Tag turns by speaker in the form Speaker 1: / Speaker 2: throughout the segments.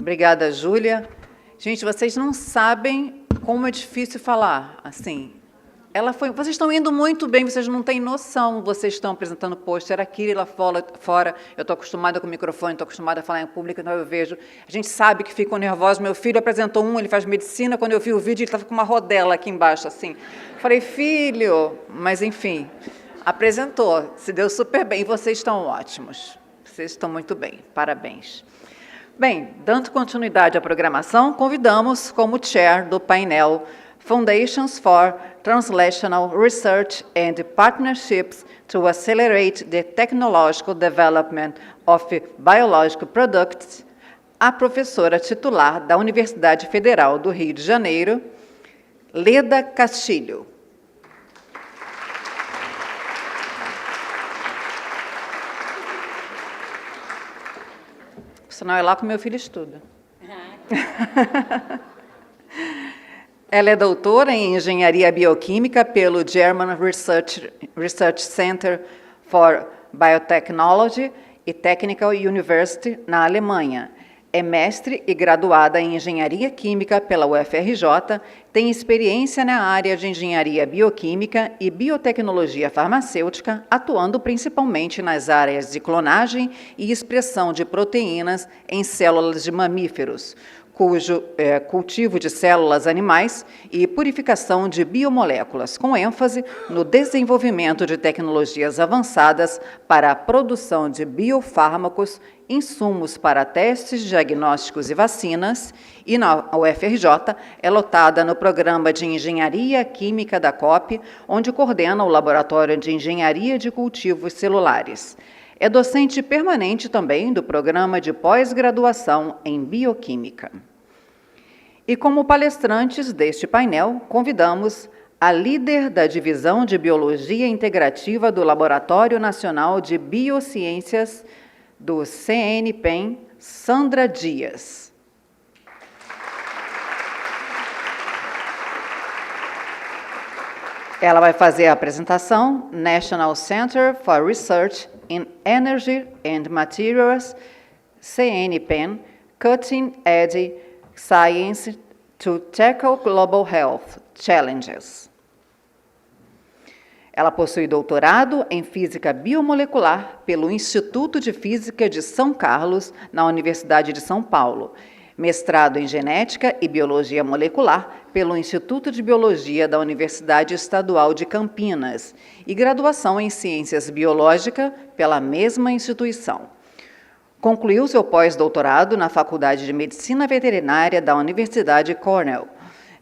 Speaker 1: Obrigada, Júlia. Gente, vocês não sabem como é difícil falar, assim. Vocês estão indo muito bem, vocês não têm noção. Vocês estão apresentando pôster aqui, lá fora. Eu estou acostumada com o microfone, estou acostumada a falar em público, então eu vejo. A gente sabe que ficam nervosos. Meu filho apresentou ele faz medicina. Quando eu vi o vídeo, ele estava com uma rodela aqui embaixo, assim. Falei, filho, mas enfim, apresentou, se deu super bem. E vocês estão ótimos. Vocês estão muito bem, parabéns. Bem, dando continuidade à programação, convidamos como chair do painel Foundations for Translational Research and Partnerships to Accelerate the Technological Development of Biological Products, a professora titular da Universidade Federal do Rio de Janeiro, Leda Castilho. Senão é lá que meu filho estuda. Ela é doutora em Engenharia Bioquímica pelo German Research Center for Biotechnology e Technical University, na Alemanha. É mestre e graduada em Engenharia Química pela UFRJ, tem experiência na área de Engenharia Bioquímica e Biotecnologia Farmacêutica, atuando principalmente nas áreas de clonagem e expressão de proteínas em células de mamíferos, cujo cultivo de células animais e purificação de biomoléculas, com ênfase no desenvolvimento de tecnologias avançadas para a produção de biofármacos, insumos para testes, diagnósticos e vacinas, e na UFRJ é lotada no Programa de Engenharia Química da COP, onde coordena o Laboratório de Engenharia de Cultivos Celulares. É docente permanente também do Programa de Pós-Graduação em Bioquímica. E como palestrantes deste painel, convidamos a líder da Divisão de Biologia Integrativa do Laboratório Nacional de Biociências do CNPEM, Sandra Dias. Ela vai fazer a apresentação National Center for Research in Energy and Materials, CNPEM, Cutting Edge Science to Tackle Global Health Challenges. Ela possui doutorado em Física Biomolecular pelo Instituto de Física de São Carlos, na Universidade de São Paulo, mestrado em Genética e Biologia Molecular pelo Instituto de Biologia da Universidade Estadual de Campinas e graduação em Ciências Biológicas pela mesma instituição. Concluiu seu pós-doutorado na Faculdade de Medicina Veterinária da Universidade Cornell.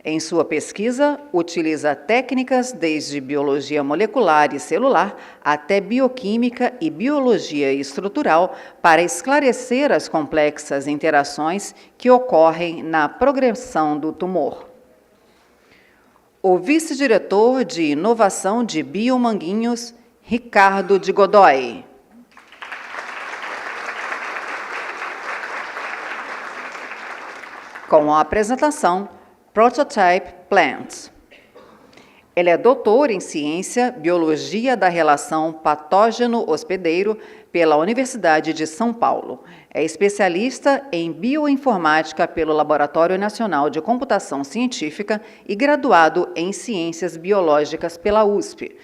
Speaker 1: Em sua pesquisa, utiliza técnicas desde biologia molecular e celular até bioquímica e biologia estrutural para esclarecer as complexas interações que ocorrem na progressão do tumor. O vice-diretor de Inovação de Biomanguinhos, Ricardo de Godoy. Com a apresentação Prototype Plants. Ele é doutor em Ciência, Biologia da Relação Patógeno-Hospedeiro pela Universidade de São Paulo. É especialista em Bioinformática pelo Laboratório Nacional de Computação Científica e graduado em Ciências Biológicas pela USP.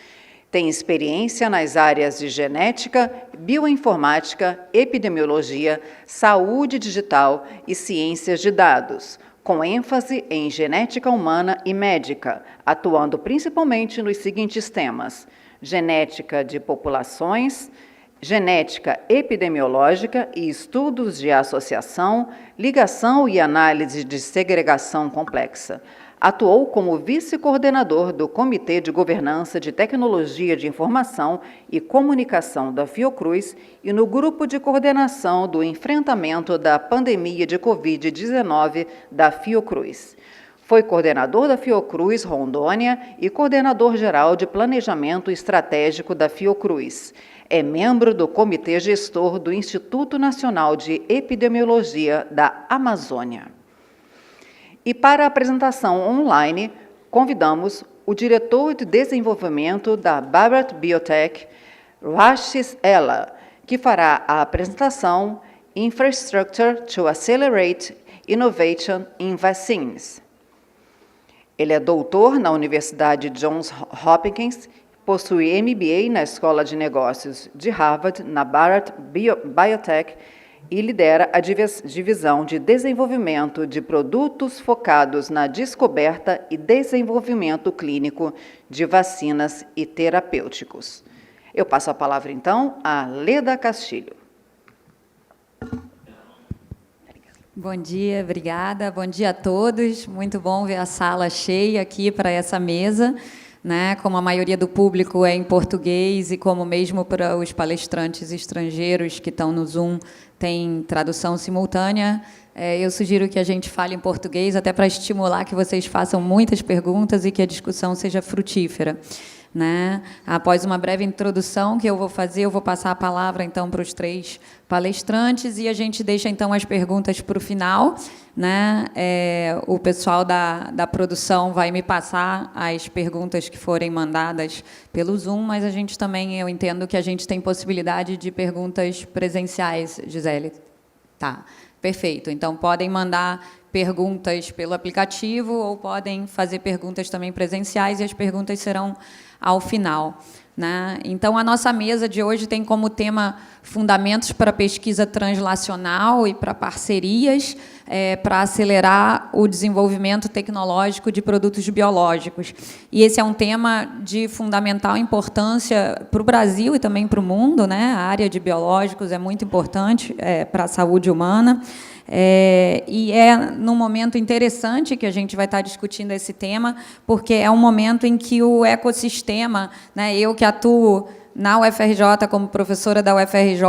Speaker 1: Tem experiência nas áreas de genética, bioinformática, epidemiologia, saúde digital e ciências de dados, com ênfase em genética humana e médica, atuando principalmente nos seguintes temas: genética de populações, genética epidemiológica e estudos de associação, ligação e análise de segregação complexa. Atuou como vice-coordenador do Comitê de Governança de Tecnologia de Informação e Comunicação da Fiocruz e no Grupo de Coordenação do Enfrentamento da Pandemia de Covid-19 da Fiocruz. Foi coordenador da Fiocruz Rondônia e coordenador-geral de Planejamento Estratégico da Fiocruz. É membro do Comitê Gestor do Instituto Nacional de Epidemiologia da Amazônia. E para a apresentação online, convidamos o diretor de desenvolvimento da Bharat Biotech, Rashis Ella, que fará a apresentação Infrastructure to Accelerate Innovation in Vaccines. Ele é doutor na Universidade Johns Hopkins, possui MBA na Escola de Negócios de Harvard, na Bharat Biotech, e lidera a divisão de desenvolvimento de produtos focados na descoberta e desenvolvimento clínico de vacinas e terapêuticos. Eu passo a palavra, então, a Leda Castilho.
Speaker 2: Bom dia, obrigada. Bom dia a todos. Muito bom ver a sala cheia aqui para essa mesa, né? Como a maioria do público é em português e como mesmo para os palestrantes estrangeiros que estão no Zoom tem tradução simultânea, eu sugiro que a gente fale em português, até para estimular que vocês façam muitas perguntas e que a discussão seja frutífera. Né? Após uma breve introdução que eu vou fazer, eu vou passar a palavra, então, para os 3 palestrantes e a gente deixa, então, as perguntas para o final. Né? O pessoal da produção vai me passar as perguntas que forem mandadas pelo Zoom, mas a gente também, eu entendo que a gente tem possibilidade de perguntas presenciais, Gisele. Tá, perfeito. Então, podem mandar perguntas pelo aplicativo ou podem fazer perguntas também presenciais e as perguntas serão ao final. Né? Então, a nossa mesa de hoje tem como tema fundamentos para a pesquisa translacional e para parcerias para acelerar o desenvolvimento tecnológico de produtos biológicos. E esse é um tema de fundamental importância para o Brasil e também para o mundo. Né? A área de biológicos é muito importante para a saúde humana. E é num momento interessante que a gente vai estar discutindo esse tema, porque é um momento em que o ecossistema, né, eu que atuo na UFRJ como professora da UFRJ,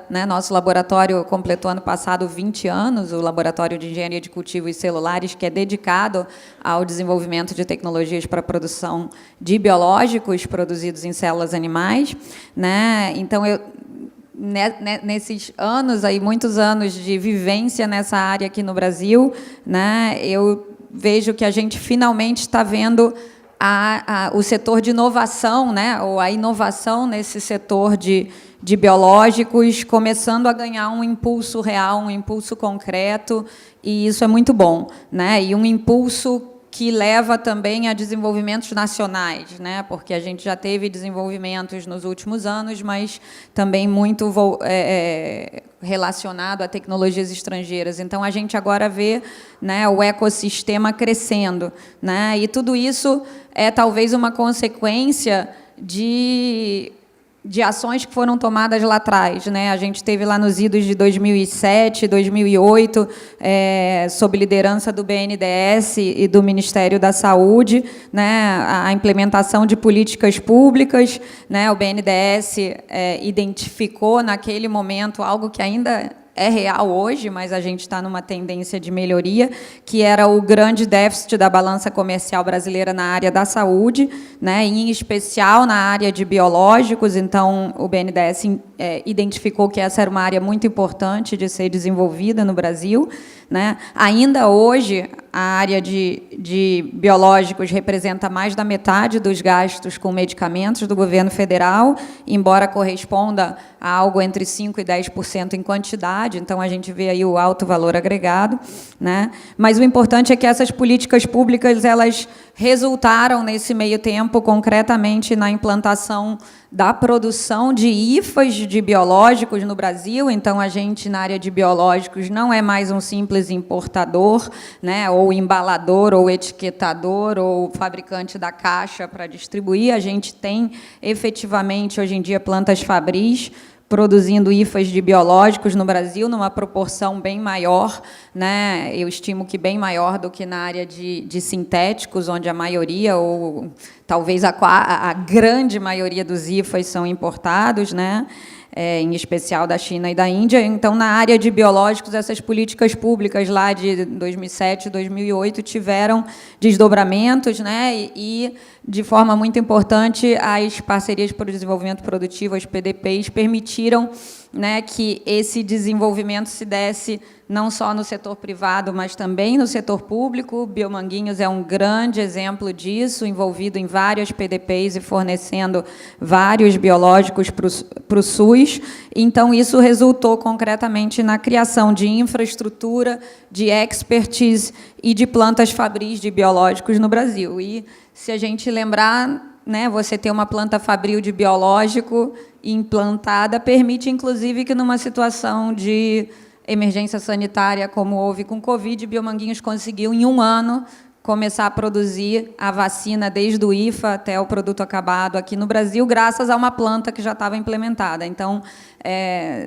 Speaker 2: né, nosso laboratório completou ano passado 20 anos, o Laboratório de Engenharia de Cultivos Celulares, que é dedicado ao desenvolvimento de tecnologias para a produção de biológicos produzidos em células animais. Né? Então, nesses anos, aí, muitos anos de vivência nessa área aqui no Brasil, né, eu vejo que a gente finalmente está vendo o setor de inovação, né, ou a inovação nesse setor de biológicos começando a ganhar um impulso real, um impulso concreto, e isso é muito bom. Né, e um impulso que leva também a desenvolvimentos nacionais, né? Porque a gente já teve desenvolvimentos nos últimos anos, mas também muito relacionado a tecnologias estrangeiras. Então, a gente agora vê, né, o ecossistema crescendo. Né? E tudo isso é talvez uma consequência de ações que foram tomadas lá atrás. Né? A gente teve lá nos idos de 2007, 2008, sob liderança do BNDES e do Ministério da Saúde, né, a implementação de políticas públicas. Né? O BNDES identificou, naquele momento, algo que ainda é real hoje, mas a gente está numa tendência de melhoria, que era o grande déficit da balança comercial brasileira na área da saúde, né, em especial na área de biológicos. Então, o BNDES identificou que essa era uma área muito importante de ser desenvolvida no Brasil. Né? Ainda hoje, a área de biológicos representa mais da metade dos gastos com medicamentos do governo federal, embora corresponda a algo entre 5% e 10% em quantidade, então a gente vê aí o alto valor agregado. Né? Mas o importante é que essas políticas públicas elas resultaram, nesse meio tempo, concretamente na implantação da produção de IFAs de biológicos no Brasil. Então, a gente, na área de biológicos, não é mais um simples importador, né, ou embalador, ou etiquetador, ou fabricante da caixa para distribuir. A gente tem, efetivamente, hoje em dia, plantas fabris produzindo IFAs de biológicos no Brasil, numa proporção bem maior, né? Eu estimo que bem maior do que na área de sintéticos, onde a maioria, ou talvez a grande maioria dos IFAs são importados, né? Em especial da China e da Índia. Então, na área de biológicos, essas políticas públicas lá de 2007, 2008 tiveram desdobramentos, né? E, de forma muito importante, as parcerias para o desenvolvimento produtivo, as PDPs, permitiram, né, que esse desenvolvimento se desse não só no setor privado, mas também no setor público. Biomanguinhos é um grande exemplo disso, envolvido em várias PDPs e fornecendo vários biológicos para o SUS. Então, isso resultou concretamente na criação de infraestrutura, de expertise e de plantas fabris de biológicos no Brasil. E, se a gente lembrar, né, você ter uma planta fabril de biológico implantada permite, inclusive, que numa situação de emergência sanitária, como houve com Covid, Biomanguinhos conseguiu, em 1 ano, começar a produzir a vacina desde o IFA até o produto acabado aqui no Brasil, graças a uma planta que já estava implementada. Então,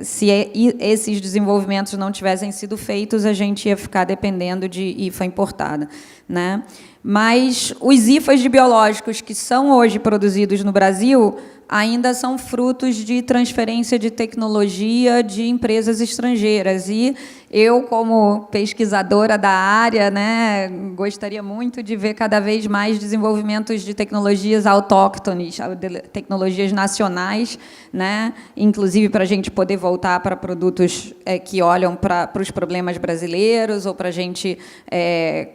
Speaker 2: se esses desenvolvimentos não tivessem sido feitos, a gente ia ficar dependendo de IFA importada, né? Mas os IFAs de biológicos que são hoje produzidos no Brasil ainda são frutos de transferência de tecnologia de empresas estrangeiras. E eu, como pesquisadora da área, né, gostaria muito de ver cada vez mais desenvolvimentos de tecnologias autóctones, tecnologias nacionais, né, inclusive para a gente poder voltar para produtos que olham para os problemas brasileiros, ou para a gente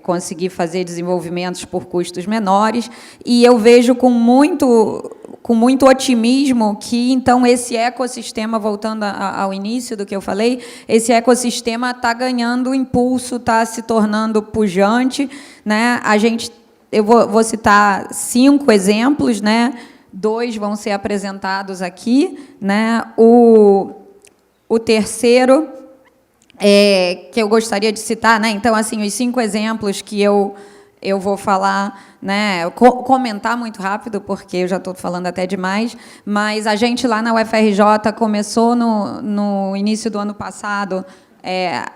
Speaker 2: conseguir fazer desenvolvimentos por custos menores. E eu vejo com muito otimismo que, então, esse ecossistema, voltando ao início do que eu falei, esse ecossistema está ganhando impulso, está se tornando pujante, né? Eu vou citar 5 exemplos, né? 2 vão ser apresentados aqui, né? O terceiro, que eu gostaria de citar, né? Então, assim, os 5 exemplos que eu vou falar, né, comentar muito rápido, porque eu já estou falando até demais, mas a gente lá na UFRJ começou no início do ano passado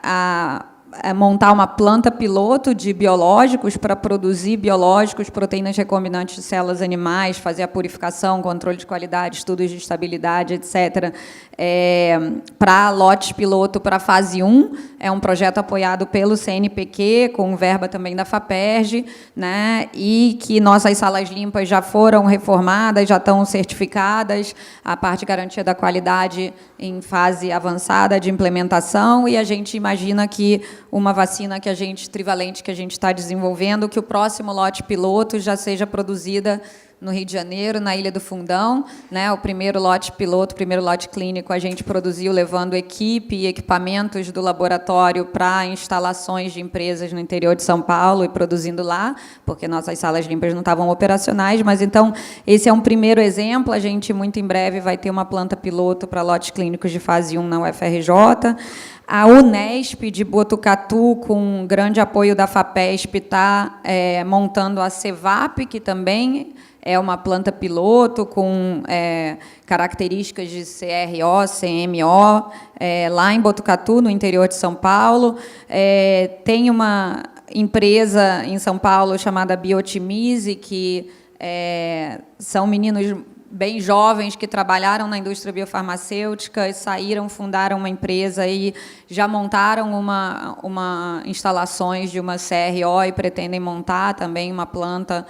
Speaker 2: a montar uma planta piloto de biológicos para produzir biológicos, proteínas recombinantes de células animais, fazer a purificação, controle de qualidade, estudos de estabilidade, etc., para lotes piloto para a fase 1. É um projeto apoiado pelo CNPq, com verba também da FAPERJ, né, e que nossas salas limpas já foram reformadas, já estão certificadas, a parte de garantia da qualidade em fase avançada de implementação, e a gente imagina que uma vacina trivalente que a gente está desenvolvendo, que o próximo lote piloto já seja produzida no Rio de Janeiro, na Ilha do Fundão, né? O primeiro lote piloto, o primeiro lote clínico, a gente produziu levando equipe e equipamentos do laboratório para instalações de empresas no interior de São Paulo e produzindo lá, porque nossas salas limpas não estavam operacionais. Mas, então, esse é um primeiro exemplo. A gente, muito em breve, vai ter uma planta piloto para lotes clínicos de fase 1 na UFRJ. A Unesp de Botucatu, com grande apoio da FAPESP, está montando a CEVAP, que também é uma planta piloto com características de CRO, CMO, lá em Botucatu, no interior de São Paulo. Tem uma empresa em São Paulo chamada Biotimize, que são meninos bem jovens que trabalharam na indústria biofarmacêutica e saíram, fundaram uma empresa e já montaram uma instalações de uma CRO e pretendem montar também uma planta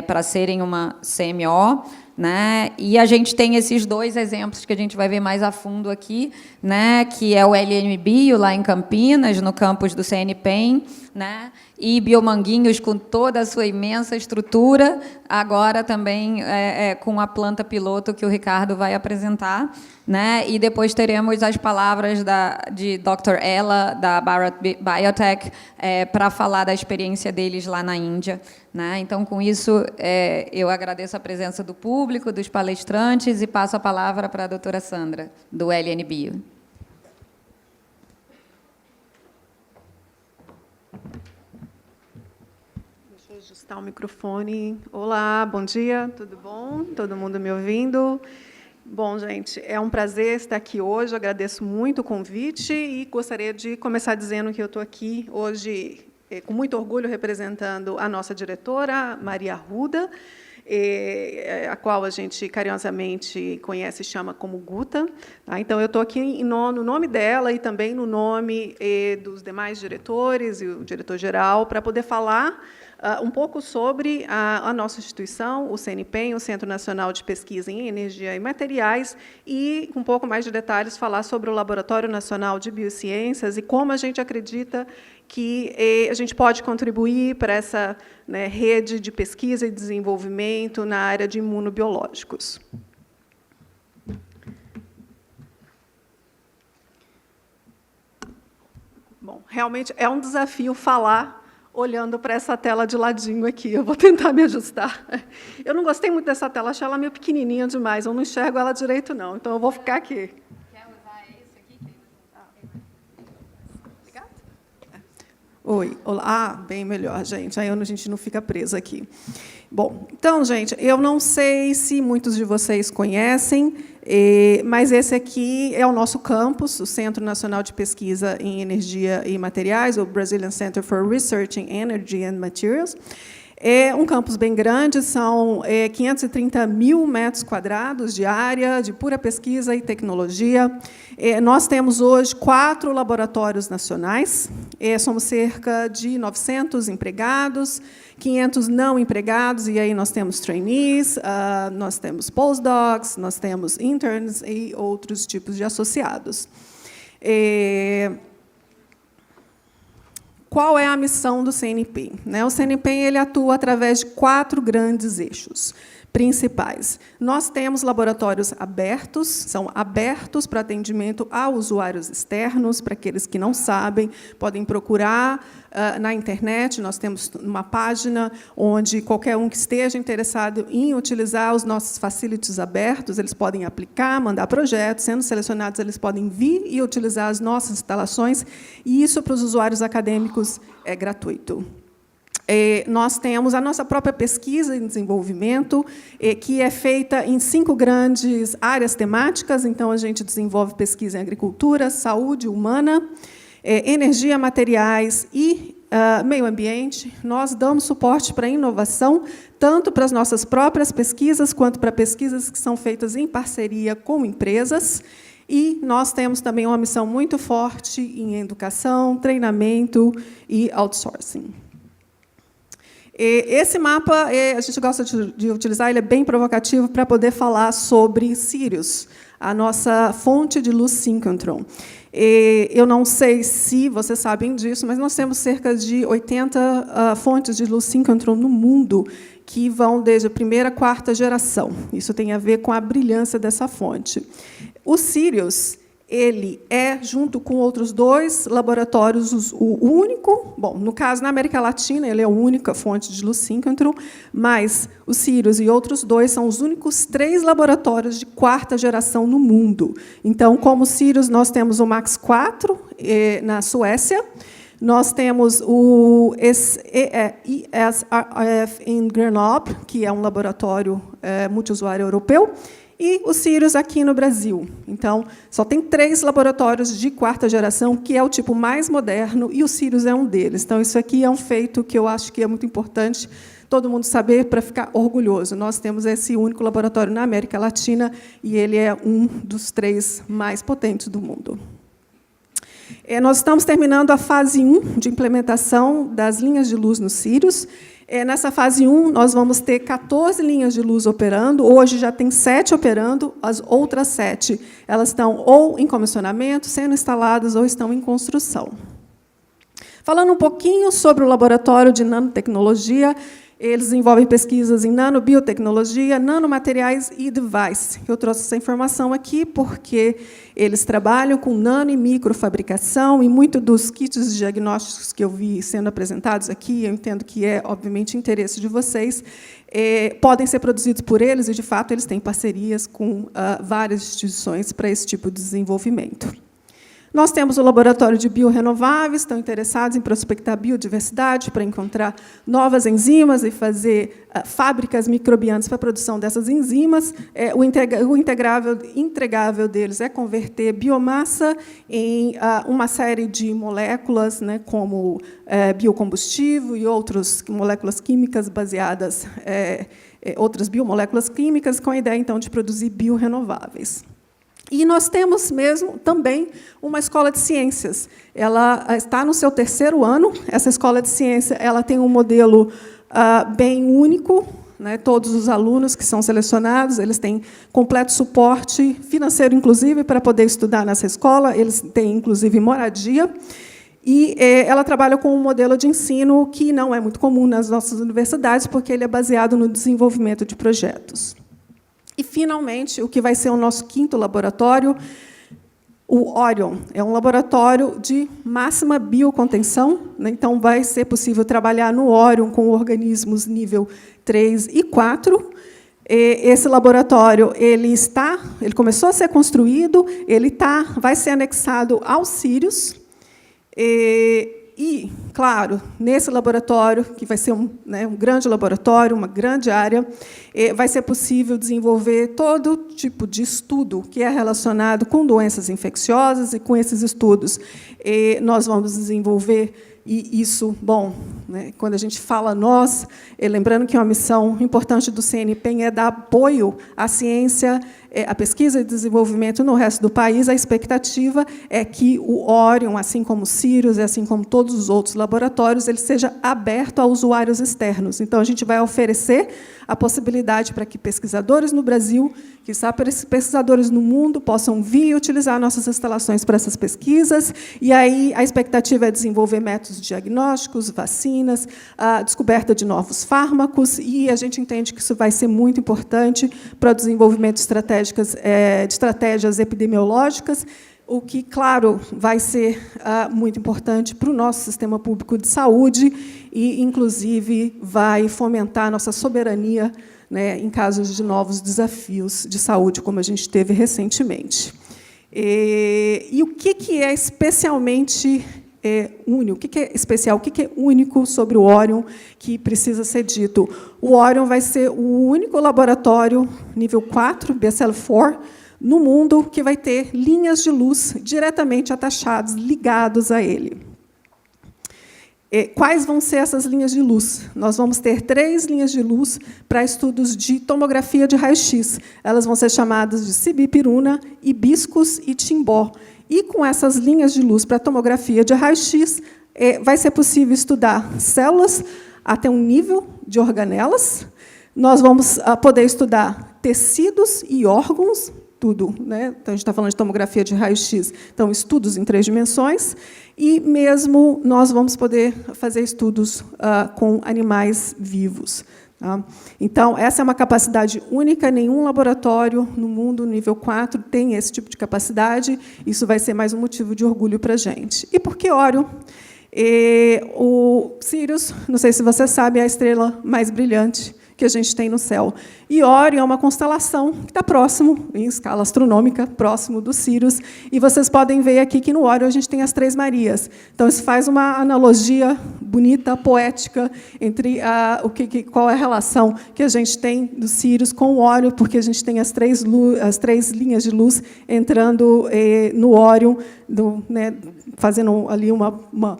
Speaker 2: para serem uma CMO, né? E a gente tem esses 2 exemplos que a gente vai ver mais a fundo aqui, né? Que é o LN Bio, lá em Campinas, no campus do CNPEM, né? E Biomanguinhos, com toda a sua imensa estrutura, agora também com a planta piloto que o Ricardo vai apresentar, né? E depois teremos as palavras de Dr. Ella, da Bharat Biotech, para falar da experiência deles lá na Índia, né? Então, com isso, eu agradeço a presença do público, dos palestrantes, e passo a palavra para a doutora Sandra, do LN Bio.
Speaker 3: Deixa eu ajustar o microfone. Olá, bom dia, tudo bom? Todo mundo me ouvindo? Bom, gente, é um prazer estar aqui hoje, eu agradeço muito o convite e gostaria de começar dizendo que eu estou aqui hoje com muito orgulho representando a nossa diretora, Maria Arruda, a qual a gente carinhosamente conhece e chama como Guta. Tá? Então, eu estou aqui no nome dela e também no nome dos demais diretores e o diretor-geral, para poder falar um pouco sobre a nossa instituição, o CNPEM, o Centro Nacional de Pesquisa em Energia e Materiais, e, com um pouco mais de detalhes, falar sobre o Laboratório Nacional de Biociências e como a gente acredita que a gente pode contribuir para essa, né, rede de pesquisa e desenvolvimento na área de imunobiológicos. Bom, realmente é um desafio falar olhando para essa tela de ladinho aqui. Eu vou tentar me ajustar. Eu não gostei muito dessa tela, achei ela meio pequenininha demais, eu não enxergo ela direito, não, então eu vou ficar aqui.
Speaker 2: Quer usar esse aqui?
Speaker 3: Obrigada. Oi, olá. Bem melhor, gente. Aí a gente não fica preso aqui. Bom, então, gente, eu não sei se muitos de vocês conhecem, mas esse aqui é o nosso campus, o Centro Nacional de Pesquisa em Energia e Materiais, o Brazilian Center for Research in Energy and Materials. É um campus bem grande, são 530 mil metros quadrados de área de pura pesquisa e tecnologia. Nós temos hoje 4 laboratórios nacionais, somos cerca de 900 empregados, 500 não empregados, e aí nós temos trainees, nós temos postdocs, nós temos interns e outros tipos de associados. Qual é a missão do CNPEM? O CNPEM ele atua através de 4 grandes eixos principais. Nós temos laboratórios abertos, são abertos para atendimento a usuários externos, para aqueles que não sabem, podem procurar na internet, nós temos uma página onde qualquer um que esteja interessado em utilizar os nossos facilities abertos, eles podem aplicar, mandar projetos, sendo selecionados, eles podem vir e utilizar as nossas instalações, e isso para os usuários acadêmicos é gratuito. Nós temos a nossa própria pesquisa em desenvolvimento, que é feita em 5 grandes áreas temáticas. Então, a gente desenvolve pesquisa em agricultura, saúde humana, energia, materiais e meio ambiente. Nós damos suporte para a inovação, tanto para as nossas próprias pesquisas, quanto para pesquisas que são feitas em parceria com empresas. E nós temos também uma missão muito forte em educação, treinamento e outsourcing. Esse mapa, a gente gosta de utilizar, ele é bem provocativo para poder falar sobre Sirius, a nossa fonte de luz síncrotron. Eu não sei se vocês sabem disso, mas nós temos cerca de 80 fontes de luz síncrotron no mundo, que vão desde a 1ª à 4ª geração. Isso tem a ver com a brilhância dessa fonte. O Sirius, ele é, junto com outros 2 laboratórios, o único, bom, no caso, na América Latina, ele é a única fonte de luz síncrotron, mas o Sirius e outros 2 são os únicos 3 laboratórios de 4ª geração no mundo. Então, como o Sirius, nós temos o Max 4, na Suécia, nós temos o ESRF em Grenoble, que é um laboratório multiusuário europeu, e o Sirius aqui no Brasil. Então, só tem 3 laboratórios de 4ª geração, que é o tipo mais moderno, e o Sirius é um deles. Então, isso aqui é um feito que eu acho que é muito importante todo mundo saber para ficar orgulhoso. Nós temos esse único laboratório na América Latina, e ele é um dos 3 mais potentes do mundo. Nós estamos terminando a fase 1 de implementação das linhas de luz no Sirius. Nessa fase 1, nós vamos ter 14 linhas de luz operando. Hoje já tem 7 operando, as outras 7 elas estão ou em comissionamento, sendo instaladas, ou estão em construção. Falando um pouquinho sobre o laboratório de nanotecnologia, eles desenvolvem pesquisas em nanobiotecnologia, nanomateriais e device. Eu trouxe essa informação aqui porque eles trabalham com nano e microfabricação, e muito dos kits de diagnósticos que eu vi sendo apresentados aqui, eu entendo que é, obviamente, interesse de vocês, podem ser produzidos por eles, e, de fato, eles têm parcerias com várias instituições para esse tipo de desenvolvimento. Nós temos o Laboratório de Biorrenováveis, estão interessados em prospectar biodiversidade para encontrar novas enzimas e fazer fábricas microbianas para a produção dessas enzimas. O entregável deles é converter biomassa em uma série de moléculas, né, como biocombustível e outras moléculas químicas baseadas, outras biomoléculas químicas, com a ideia, então, de produzir biorrenováveis. E nós temos mesmo também uma escola de ciências. Ela está no seu 3º ano. Essa escola de ciência ela tem um modelo bem único, né? Todos os alunos que são selecionados eles têm completo suporte financeiro, inclusive, para poder estudar nessa escola. Eles têm, inclusive, moradia. E ela trabalha com um modelo de ensino que não é muito comum nas nossas universidades, porque ele é baseado no desenvolvimento de projetos. E, finalmente, o que vai ser o nosso 5º laboratório, o Orion. É um laboratório de máxima biocontenção, né? Então, vai ser possível trabalhar no Orion com organismos nível 3 e 4. Esse laboratório ele começou a ser construído, vai ser anexado ao Sirius. E, claro, nesse laboratório, que vai ser um grande laboratório, uma grande área, vai ser possível desenvolver todo tipo de estudo que é relacionado com doenças infecciosas, e, com esses estudos, nós vamos desenvolver, e isso, bom, né, quando a gente fala nós, lembrando que uma missão importante do CNPq é dar apoio à ciência, a pesquisa e desenvolvimento no resto do país. A expectativa é que o Orion, assim como o Sirius, e assim como todos os outros laboratórios, ele seja aberto a usuários externos. Então, a gente vai oferecer a possibilidade para que pesquisadores no Brasil, que pesquisadores no mundo, possam vir e utilizar nossas instalações para essas pesquisas. E aí a expectativa é desenvolver métodos diagnósticos, vacinas, a descoberta de novos fármacos, e a gente entende que isso vai ser muito importante para o desenvolvimento de estratégias epidemiológicas, o que, claro, vai ser muito importante para o nosso sistema público de saúde e, inclusive, vai fomentar a nossa soberania, né, em casos de novos desafios de saúde, como a gente teve recentemente. E o que é especialmente único? O que é especial? O que é único sobre o Orion que precisa ser dito? O Orion vai ser o único laboratório nível 4, BSL-4, no mundo que vai ter linhas de luz diretamente atachadas, ligados a ele. Quais vão ser essas linhas de luz? Nós vamos ter 3 linhas de luz para estudos de tomografia de raio-x. Elas vão ser chamadas de sibipiruna, hibiscus e timbó. E, com essas linhas de luz para tomografia de raio-x, vai ser possível estudar células até um nível de organelas. Nós vamos poder estudar tecidos e órgãos, tudo, né? Então, a gente está falando de tomografia de raio-x, então, estudos em 3 dimensões, e mesmo nós vamos poder fazer estudos com animais vivos. Tá? Então, essa é uma capacidade única, nenhum laboratório no mundo, nível 4, tem esse tipo de capacidade, isso vai ser mais um motivo de orgulho para a gente. E por que Orion? O Sirius, não sei se você sabe, é a estrela mais brilhante que a gente tem no céu. E Orion é uma constelação que está próximo, em escala astronômica, próximo do Sirius. E vocês podem ver aqui que no Orion a gente tem as 3 Marias. Então, isso faz uma analogia bonita, poética, entre qual é a relação que a gente tem do Sirius com o Orion, porque a gente tem as 3 linhas de luz entrando no Orion, né, fazendo ali uma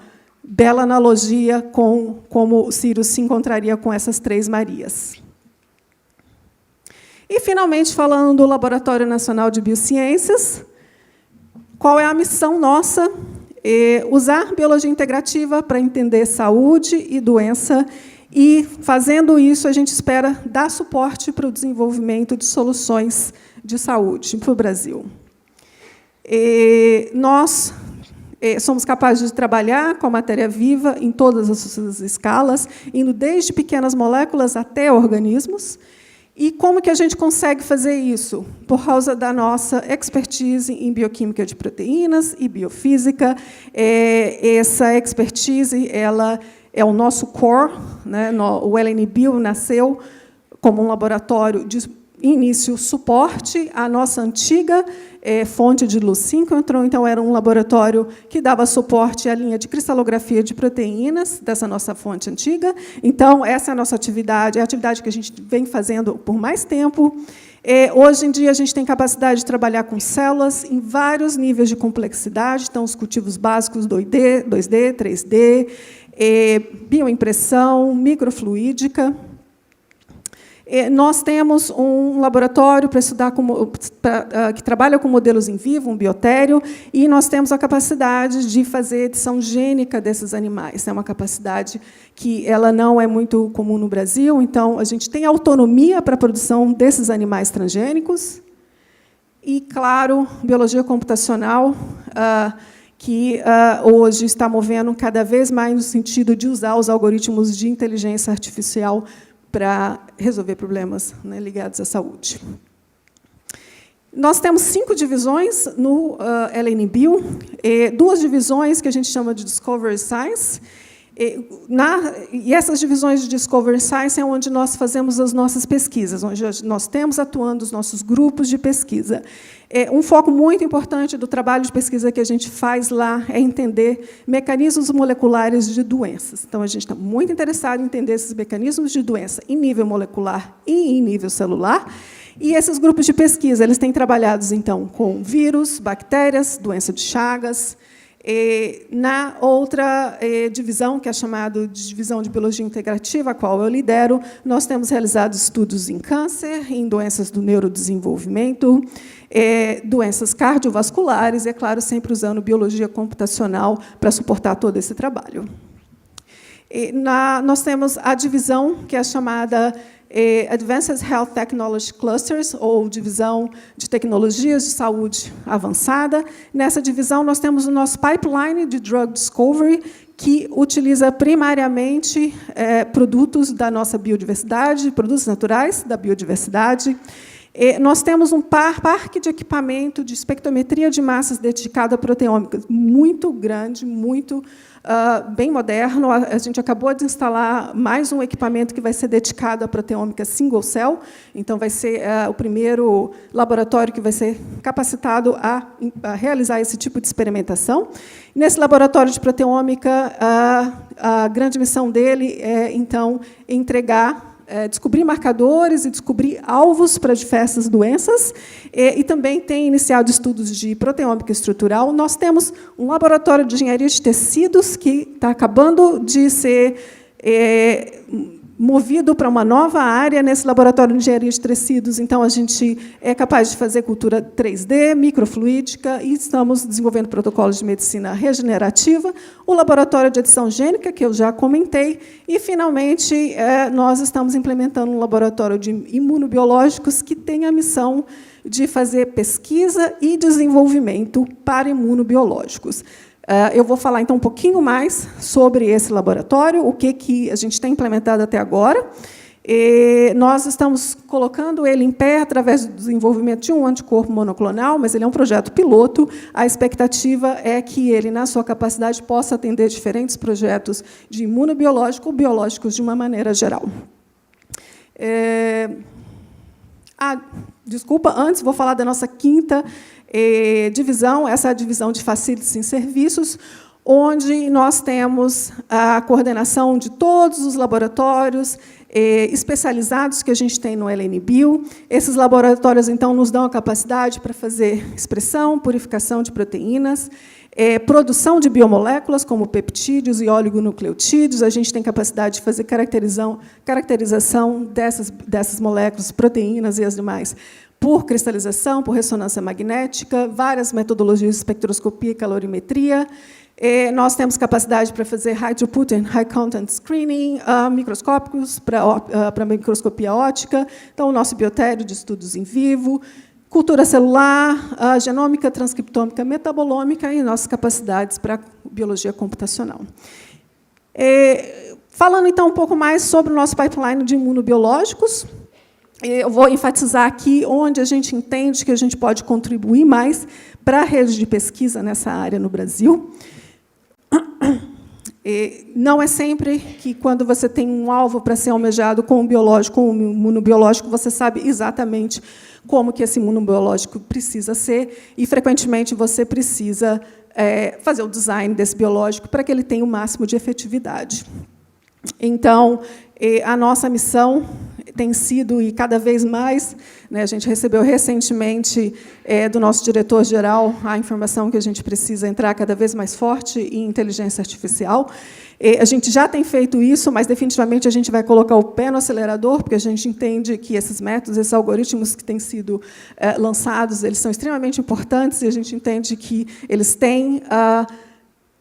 Speaker 3: bela analogia com como o Sirius se encontraria com essas 3 Marias. E, finalmente, falando do Laboratório Nacional de Biociências, qual é a missão nossa? Usar biologia integrativa para entender saúde e doença, e, fazendo isso, a gente espera dar suporte para o desenvolvimento de soluções de saúde para o Brasil. Nós somos capazes de trabalhar com a matéria viva em todas as suas escalas, indo desde pequenas moléculas até organismos. E como que a gente consegue fazer isso? Por causa da nossa expertise em bioquímica de proteínas e biofísica. Essa expertise ela é o nosso core, né? O LNBio nasceu como um laboratório de início, suporte à nossa antiga fonte de luz síncrotron. Então, era um laboratório que dava suporte à linha de cristalografia de proteínas dessa nossa fonte antiga. Então, essa é a nossa atividade, é a atividade que a gente vem fazendo por mais tempo. Hoje em dia, a gente tem capacidade de trabalhar com células em vários níveis de complexidade. Então, os cultivos básicos 2D, 3D, bioimpressão, microfluídica. Nós temos um laboratório para estudar que trabalha com modelos em vivo, um biotério, e nós temos a capacidade de fazer edição gênica desses animais. É uma capacidade que ela não é muito comum no Brasil, então a gente tem autonomia para a produção desses animais transgênicos. E, claro, biologia computacional, que hoje está movendo cada vez mais no sentido de usar os algoritmos de inteligência artificial para resolver problemas, né, ligados à saúde. Nós temos 5 divisões no LNBio, 2 divisões que a gente chama de Discovery Science, e essas divisões de Discovery Science é onde nós fazemos as nossas pesquisas, onde nós temos atuando os nossos grupos de pesquisa. Um foco muito importante do trabalho de pesquisa que a gente faz lá é entender mecanismos moleculares de doenças. Então, a gente está muito interessado em entender esses mecanismos de doença em nível molecular e em nível celular. E esses grupos de pesquisa eles têm trabalhado, então, com vírus, bactérias, doença de Chagas. Na outra divisão, que é chamada de Divisão de Biologia Integrativa, a qual eu lidero, nós temos realizado estudos em câncer, em doenças do neurodesenvolvimento, doenças cardiovasculares, e, é claro, sempre usando biologia computacional para suportar todo esse trabalho. Nós temos a divisão que é chamada Advanced Health Technology Clusters, ou divisão de tecnologias de saúde avançada. Nessa divisão, nós temos o nosso pipeline de drug discovery, que utiliza primariamente produtos da nossa biodiversidade, produtos naturais da biodiversidade. Nós temos um parque de equipamento de espectrometria de massas dedicado à proteômica muito grande, muito bem moderno. A gente acabou de instalar mais um equipamento que vai ser dedicado à proteômica single cell. Então, vai ser o primeiro laboratório que vai ser capacitado a realizar esse tipo de experimentação. Nesse laboratório de proteômica, a grande missão dele é, então, descobrir marcadores e descobrir alvos para diversas doenças, e também tem iniciado estudos de proteômica estrutural. Nós temos um laboratório de engenharia de tecidos que está acabando de ser movido para uma nova área nesse laboratório de engenharia de tecidos. Então, a gente é capaz de fazer cultura 3D, microfluídica, e estamos desenvolvendo protocolos de medicina regenerativa, o laboratório de edição gênica, que eu já comentei, e, finalmente, nós estamos implementando um laboratório de imunobiológicos que tem a missão de fazer pesquisa e desenvolvimento para imunobiológicos. Eu vou falar, então, um pouquinho mais sobre esse laboratório, o que a gente tem implementado até agora. Nós estamos colocando ele em pé através do desenvolvimento de um anticorpo monoclonal, mas ele é um projeto piloto. A expectativa é que ele, na sua capacidade, possa atender diferentes projetos de imunobiológico ou biológicos de uma maneira geral. Desculpa, antes vou falar da nossa quinta divisão, essa é a divisão de Facilities em Serviços, onde nós temos a coordenação de todos os laboratórios especializados que a gente tem no LNBio. Esses laboratórios, então, nos dão a capacidade para fazer expressão, purificação de proteínas, produção de biomoléculas, como peptídeos e oligonucleotídeos. A gente tem capacidade de fazer caracterização dessas moléculas, proteínas e as demais, por cristalização, por ressonância magnética, várias metodologias de espectroscopia e calorimetria. Nós temos capacidade para fazer high throughput and high content screening, microscópicos para microscopia óptica. Então, o nosso biotério de estudos em vivo, cultura celular, genômica, transcriptômica, metabolômica e nossas capacidades para biologia computacional. Falando, então, um pouco mais sobre o nosso pipeline de imunobiológicos, eu vou enfatizar aqui onde a gente entende que a gente pode contribuir mais para a rede de pesquisa nessa área no Brasil. Não é sempre que, quando você tem um alvo para ser almejado com um biológico, com um imunobiológico, você sabe exatamente como que esse imunobiológico precisa ser, e, frequentemente, você precisa fazer o design desse biológico para que ele tenha o máximo de efetividade. Então, a nossa missão tem sido, e cada vez mais, né, a gente recebeu recentemente do nosso diretor-geral a informação que a gente precisa entrar cada vez mais forte em inteligência artificial. A gente já tem feito isso, mas, definitivamente, a gente vai colocar o pé no acelerador, porque a gente entende que esses métodos, esses algoritmos que têm sido lançados, eles são extremamente importantes, e a gente entende que eles têm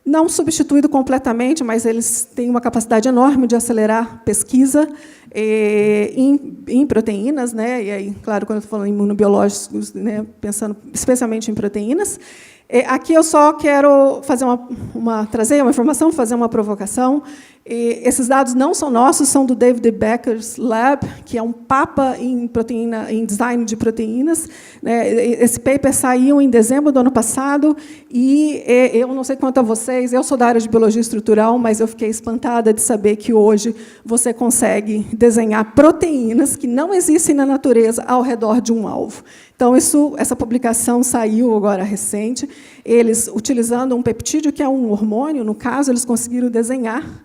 Speaker 3: não substituído completamente, mas eles têm uma capacidade enorme de acelerar pesquisa em proteínas, né? E aí, claro, quando eu estou falando em imunobiológicos, né, pensando especialmente em proteínas. Aqui eu só quero fazer trazer uma informação, fazer uma provocação. Esses dados não são nossos, são do David Becker's Lab, que é um papa em design de proteínas. Esse paper saiu em dezembro do ano passado, e eu não sei quanto a vocês, eu sou da área de biologia estrutural, mas eu fiquei espantada de saber que hoje você consegue desenhar proteínas que não existem na natureza ao redor de um alvo. Então, essa publicação saiu agora recente. Eles, utilizando um peptídeo, que é um hormônio, no caso, eles conseguiram desenhar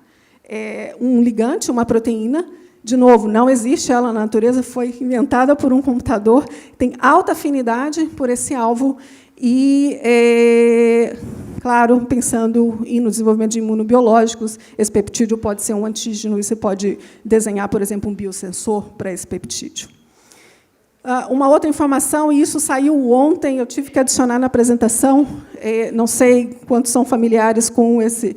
Speaker 3: um ligante, uma proteína. De novo, não existe ela na natureza, foi inventada por um computador, tem alta afinidade por esse alvo e, claro, pensando no desenvolvimento de imunobiológicos, esse peptídeo pode ser um antígeno e você pode desenhar, por exemplo, um biosensor para esse peptídeo. Uma outra informação, e isso saiu ontem, eu tive que adicionar na apresentação, não sei quantos são familiares com esse,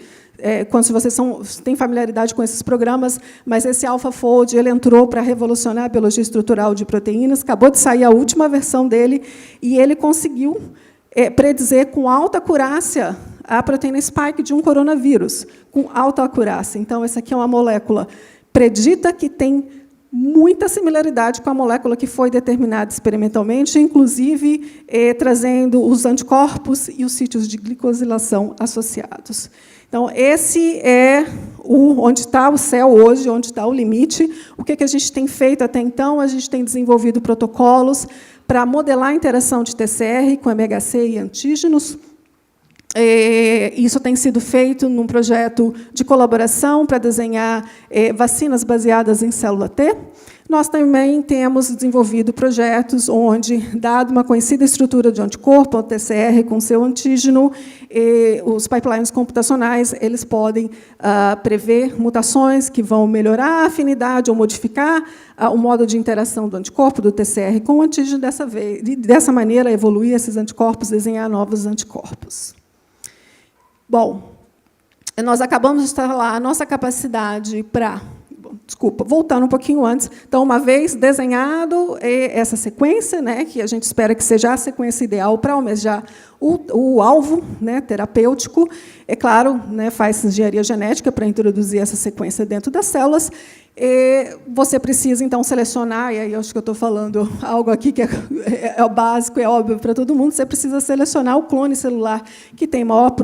Speaker 3: quantos de vocês têm familiaridade com esses programas, mas esse AlphaFold ele entrou para revolucionar a biologia estrutural de proteínas, acabou de sair a última versão dele, e ele conseguiu predizer com alta acurácia a proteína spike de um coronavírus, com alta acurácia. Então, essa aqui é uma molécula predita que tem muita similaridade com a molécula que foi determinada experimentalmente, inclusive trazendo os anticorpos e os sítios de glicosilação associados. Então, esse é onde está o céu hoje, onde está o limite. O que a gente tem feito até então? A gente tem desenvolvido protocolos para modelar a interação de TCR com MHC e antígenos. Isso tem sido feito num projeto de colaboração para desenhar vacinas baseadas em célula T. Nós também temos desenvolvido projetos onde, dado uma conhecida estrutura de anticorpo, o TCR com seu antígeno, os pipelines computacionais eles podem prever mutações que vão melhorar a afinidade ou modificar o modo de interação do anticorpo, do TCR, com o antígeno, dessa maneira, evoluir esses anticorpos, desenhar novos anticorpos. Bom, nós acabamos de instalar a nossa capacidade para... Desculpa, voltando um pouquinho antes. Então, uma vez desenhado essa sequência, né, que a gente espera que seja a sequência ideal para almejar o alvo, né, terapêutico, é claro, né, faz engenharia genética para introduzir essa sequência dentro das células. Você precisa, então, selecionar, e aí eu acho que eu estou falando algo aqui que é o básico, é óbvio para todo mundo, você precisa selecionar o clone celular que tem maior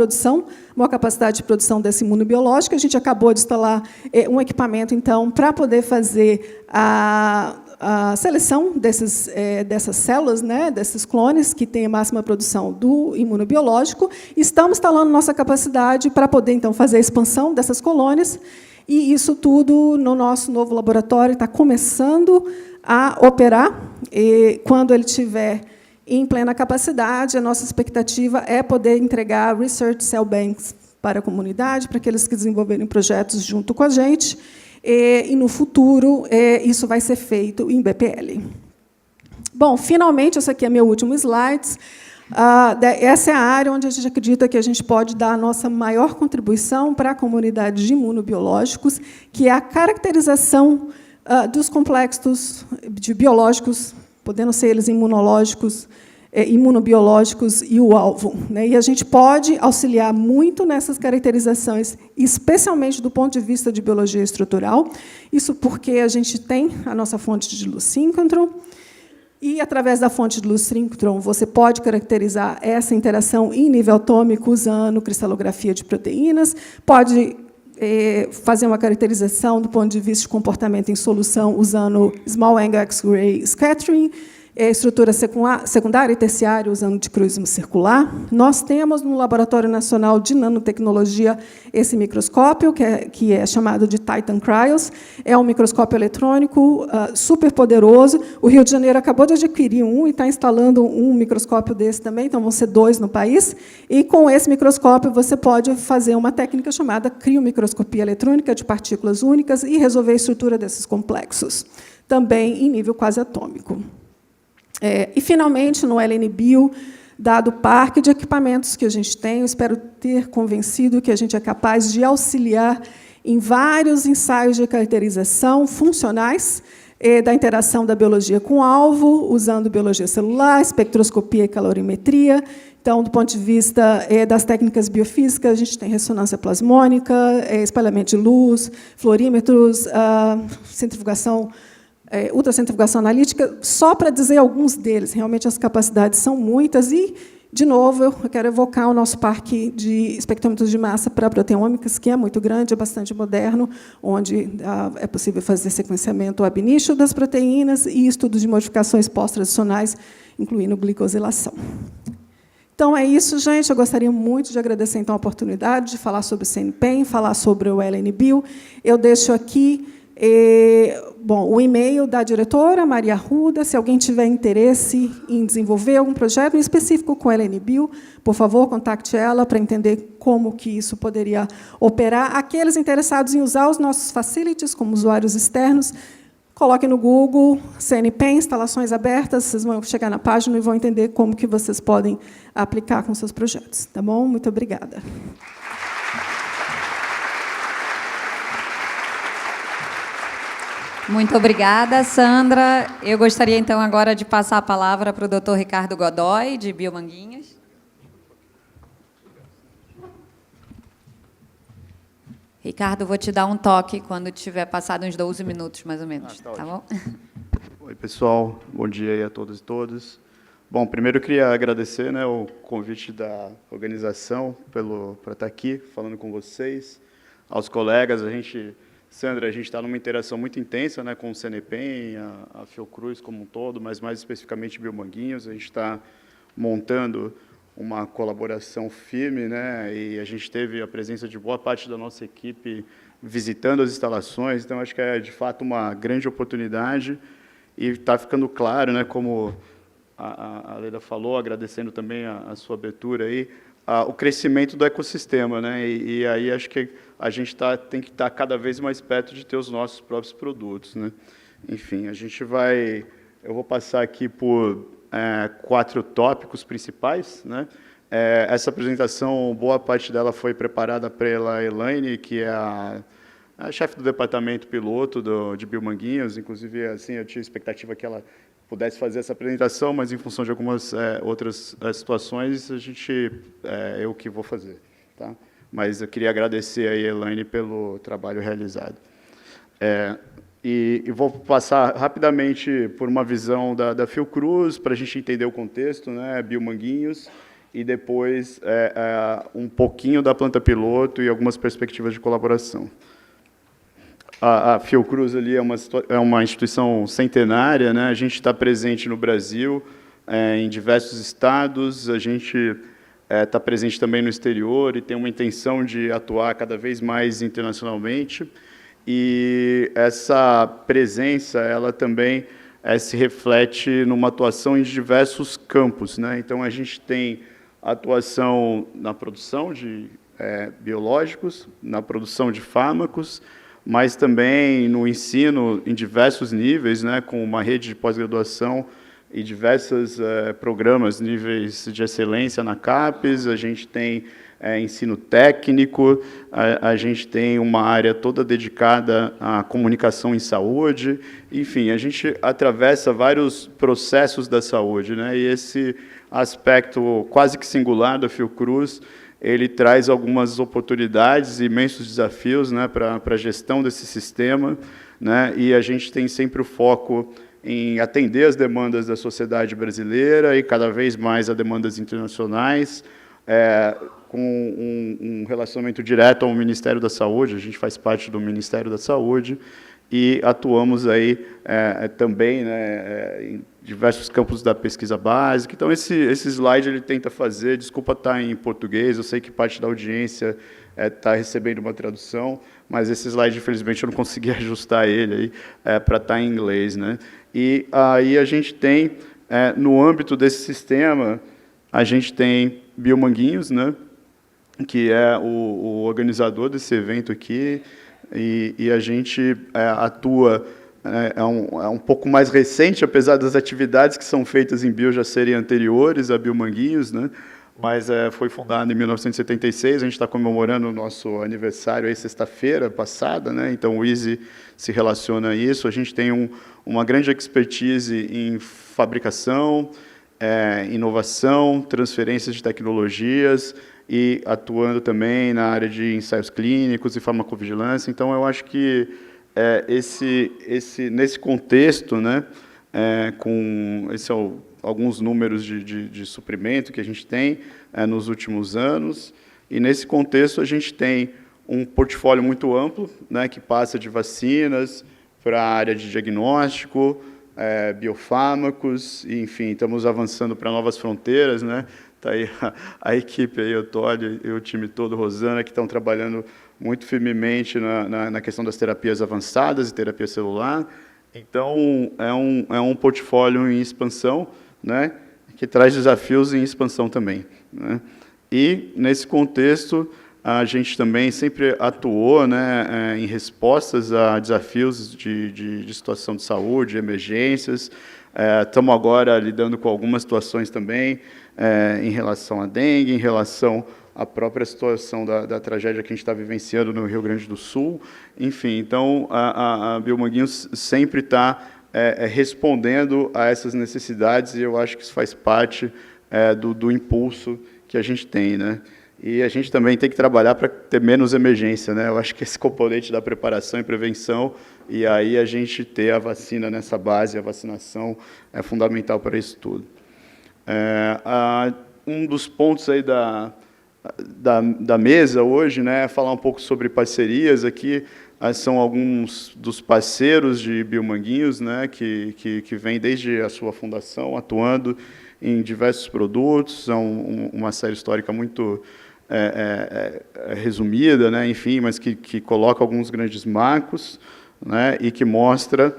Speaker 3: capacidade de produção desse imunobiológico. A gente acabou de instalar um equipamento, então, para poder fazer a seleção dessas células, né, desses clones que têm a máxima produção do imunobiológico. Estamos instalando nossa capacidade para poder, então, fazer a expansão dessas colônias. E isso tudo, no nosso novo laboratório, está começando a operar. E, quando ele estiver em plena capacidade, a nossa expectativa é poder entregar Research Cell Banks para a comunidade, para aqueles que desenvolverem projetos junto com a gente. E, no futuro, isso vai ser feito em BPL. Bom, finalmente, esse aqui é meu último slide. Essa é a área onde a gente acredita que a gente pode dar a nossa maior contribuição para a comunidade de imunobiológicos, que é a caracterização dos complexos de biológicos, podendo ser eles imunológicos, imunobiológicos e o alvo, né? E a gente pode auxiliar muito nessas caracterizações, especialmente do ponto de vista de biologia estrutural. Isso porque a gente tem a nossa fonte de luz síncrotron, e, através da fonte de luz síncrotron, você pode caracterizar essa interação em nível atômico usando cristalografia de proteínas, pode fazer uma caracterização do ponto de vista de comportamento em solução usando Small Angle X-ray Scattering, estrutura secundária e terciária usando dicroísmo circular. Nós temos no Laboratório Nacional de Nanotecnologia esse microscópio, que é chamado de Titan Cryos. É um microscópio eletrônico super poderoso. O Rio de Janeiro acabou de adquirir um e está instalando um microscópio desse também, então vão ser 2 no país. E, com esse microscópio, você pode fazer uma técnica chamada criomicroscopia eletrônica de partículas únicas e resolver a estrutura desses complexos, também em nível quase atômico. E, finalmente, no LNBio, dado o parque de equipamentos que a gente tem, eu espero ter convencido que a gente é capaz de auxiliar em vários ensaios de caracterização funcionais da interação da biologia com o alvo, usando biologia celular, espectroscopia e calorimetria. Então, do ponto de vista das técnicas biofísicas, a gente tem ressonância plasmônica, espalhamento de luz, fluorímetros, centrifugação, ultracentrifugação analítica, só para dizer alguns deles. Realmente, as capacidades são muitas. E, de novo, eu quero evocar o nosso parque de espectrômetros de massa para proteômicas, que é muito grande, é bastante moderno, onde é possível fazer sequenciamento ab initio das proteínas e estudos de modificações pós-tradicionais, incluindo glicosilação. Então, é isso, gente. Eu gostaria muito de agradecer, então, a oportunidade de falar sobre o CNPEM, falar sobre o LNBio. Eu deixo aqui o e-mail da diretora, Maria Arruda. Se alguém tiver interesse em desenvolver algum projeto em específico com a LNBio, por favor, contacte ela para entender como que isso poderia operar. Aqueles interessados em usar os nossos facilities como usuários externos, coloquem no Google CNPEM, instalações abertas, vocês vão chegar na página e vão entender como que vocês podem aplicar com seus projetos. Tá bom? Muito obrigada.
Speaker 2: Muito obrigada, Sandra. Eu gostaria, então, agora de passar a palavra para o Dr. Ricardo Godoy, de Biomanguinhos. Ricardo, vou te dar um toque quando tiver passado uns 12 minutos, mais ou menos. Tá bom?
Speaker 4: Oi, pessoal. Bom dia aí a todos e todas. Bom, primeiro eu queria agradecer, né, o convite da organização para estar aqui falando com vocês, aos colegas. Sandra, a gente está numa interação muito intensa, né, com o CNPEM, a Fiocruz como um todo, mas mais especificamente Biomanguinhos. A gente está montando uma colaboração firme, né, e a gente teve a presença de boa parte da nossa equipe visitando as instalações. Então, acho que é, de fato, uma grande oportunidade. E está ficando claro, né, como a Leda falou, agradecendo também a sua abertura aí, o crescimento do ecossistema, né? E aí acho que a gente tem que estar cada vez mais perto de ter os nossos próprios produtos, né? Enfim, eu vou passar aqui por 4 tópicos principais, né? Essa apresentação, boa parte dela foi preparada pela Elaine, que é a chefe do departamento piloto de Biomanguinhos. Inclusive, assim, eu tinha expectativa que ela pudesse fazer essa apresentação, mas, em função de algumas outras situações, eu que vou fazer. Tá? Mas eu queria agradecer a Elaine pelo trabalho realizado. E vou passar rapidamente por uma visão da Fiocruz, para a gente entender o contexto, né, Biomanguinhos, e depois um pouquinho da planta piloto e algumas perspectivas de colaboração. A Fiocruz ali é uma instituição centenária, né? A gente está presente no Brasil, em diversos estados, a gente está presente também no exterior e tem uma intenção de atuar cada vez mais internacionalmente. E essa presença, ela também se reflete numa atuação em diversos campos, né? Então, a gente tem atuação na produção de biológicos, na produção de fármacos, mas também no ensino em diversos níveis, né, com uma rede de pós-graduação e diversos programas, níveis de excelência na CAPES. A gente tem ensino técnico, a gente tem uma área toda dedicada à comunicação em saúde. Enfim, a gente atravessa vários processos da saúde, né, e esse aspecto quase que singular da Fiocruz, ele traz algumas oportunidades e imensos desafios, né, para a gestão desse sistema, né, e a gente tem sempre o foco em atender as demandas da sociedade brasileira e cada vez mais a demandas internacionais, com um relacionamento direto ao Ministério da Saúde, a gente faz parte do Ministério da Saúde, e atuamos aí também, né, em diversos campos da pesquisa básica. Então, esse slide ele tenta fazer, desculpa estar em português, eu sei que parte da audiência está recebendo uma tradução, mas esse slide, infelizmente, eu não consegui ajustar ele aí para estar em inglês, né? E aí a gente tem, no âmbito desse sistema, a gente tem Biomanguinhos, né, que é o organizador desse evento aqui, e a gente atua, um pouco mais recente, apesar das atividades que são feitas em Bio já serem anteriores a Biomanguinhos, né? Mas foi fundado em 1976, a gente está comemorando o nosso aniversário aí sexta-feira passada, né? Então o ISE se relaciona a isso. A gente tem uma grande expertise em fabricação, inovação, transferências de tecnologias, e atuando também na área de ensaios clínicos e farmacovigilância. Então, eu acho que nesse contexto, né, alguns números de suprimento que a gente tem nos últimos anos, e nesse contexto a gente tem um portfólio muito amplo, né, que passa de vacinas para a área de diagnóstico, biofármacos, e, enfim, estamos avançando para novas fronteiras, né? Está aí a equipe, aí, o Todd e o time todo, Rosana, que estão trabalhando muito firmemente na questão das terapias avançadas e terapia celular. Então, é um portfólio em expansão, né, que traz desafios em expansão também, né? E, nesse contexto, a gente também sempre atuou, né, em respostas a desafios de situação de saúde, emergências. Estamos agora lidando com algumas situações também, em relação à dengue, em relação à própria situação da tragédia que a gente está vivenciando no Rio Grande do Sul. Enfim, então, a Biomanguinhos sempre está respondendo a essas necessidades, e eu acho que isso faz parte do impulso que a gente tem, né? E a gente também tem que trabalhar para ter menos emergência, né? Eu acho que esse componente da preparação e prevenção, e aí a gente ter a vacina nessa base, a vacinação é fundamental para isso tudo. Um dos pontos aí da mesa hoje, né, é falar um pouco sobre parcerias. Aqui são alguns dos parceiros de Biomanguinhos, né, que vêm desde a sua fundação, atuando em diversos produtos. São uma série histórica muito resumida, né, enfim, mas que coloca alguns grandes marcos, né, e que mostra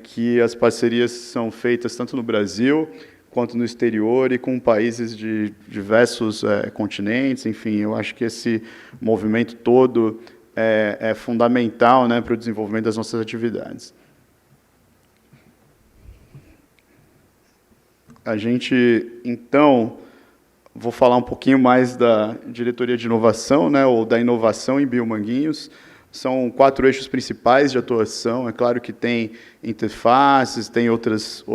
Speaker 4: que as parcerias são feitas tanto no Brasil quanto no exterior e com países de diversos continentes. Enfim, eu acho que esse movimento todo é fundamental, né, para o desenvolvimento das nossas atividades. A gente, então, vou falar um pouquinho mais da diretoria de inovação, né, ou da inovação em Biomanguinhos. São 4 eixos principais de atuação. É claro que tem interfaces, tem outras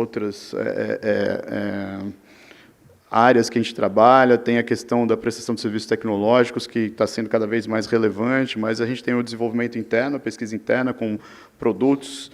Speaker 4: áreas que a gente trabalha, tem a questão da prestação de serviços tecnológicos, que está sendo cada vez mais relevante, mas a gente tem o desenvolvimento interno, a pesquisa interna com produtos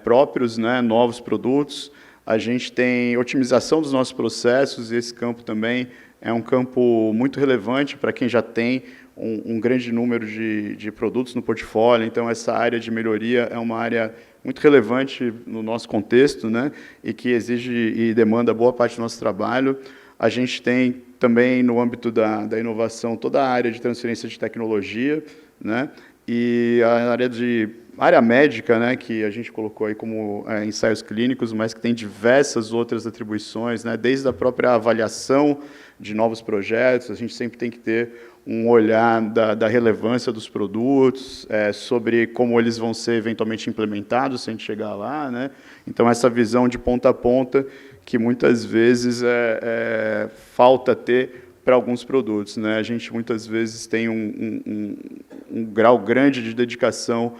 Speaker 4: próprios, né, novos produtos. A gente tem otimização dos nossos processos, e esse campo também é um campo muito relevante para quem já tem um grande número de produtos no portfólio. Então, essa área de melhoria é uma área muito relevante no nosso contexto, né, e que exige e demanda boa parte do nosso trabalho. A gente tem também, no âmbito da inovação, toda a área de transferência de tecnologia, né, e a área médica, né, que a gente colocou aí como ensaios clínicos, mas que tem diversas outras atribuições, né, desde a própria avaliação de novos projetos. A gente sempre tem que ter um olhar da relevância dos produtos, sobre como eles vão ser eventualmente implementados, se a gente chegar lá, né? Então, essa visão de ponta a ponta, que muitas vezes falta ter para alguns produtos, né? A gente, muitas vezes, tem um grau grande de dedicação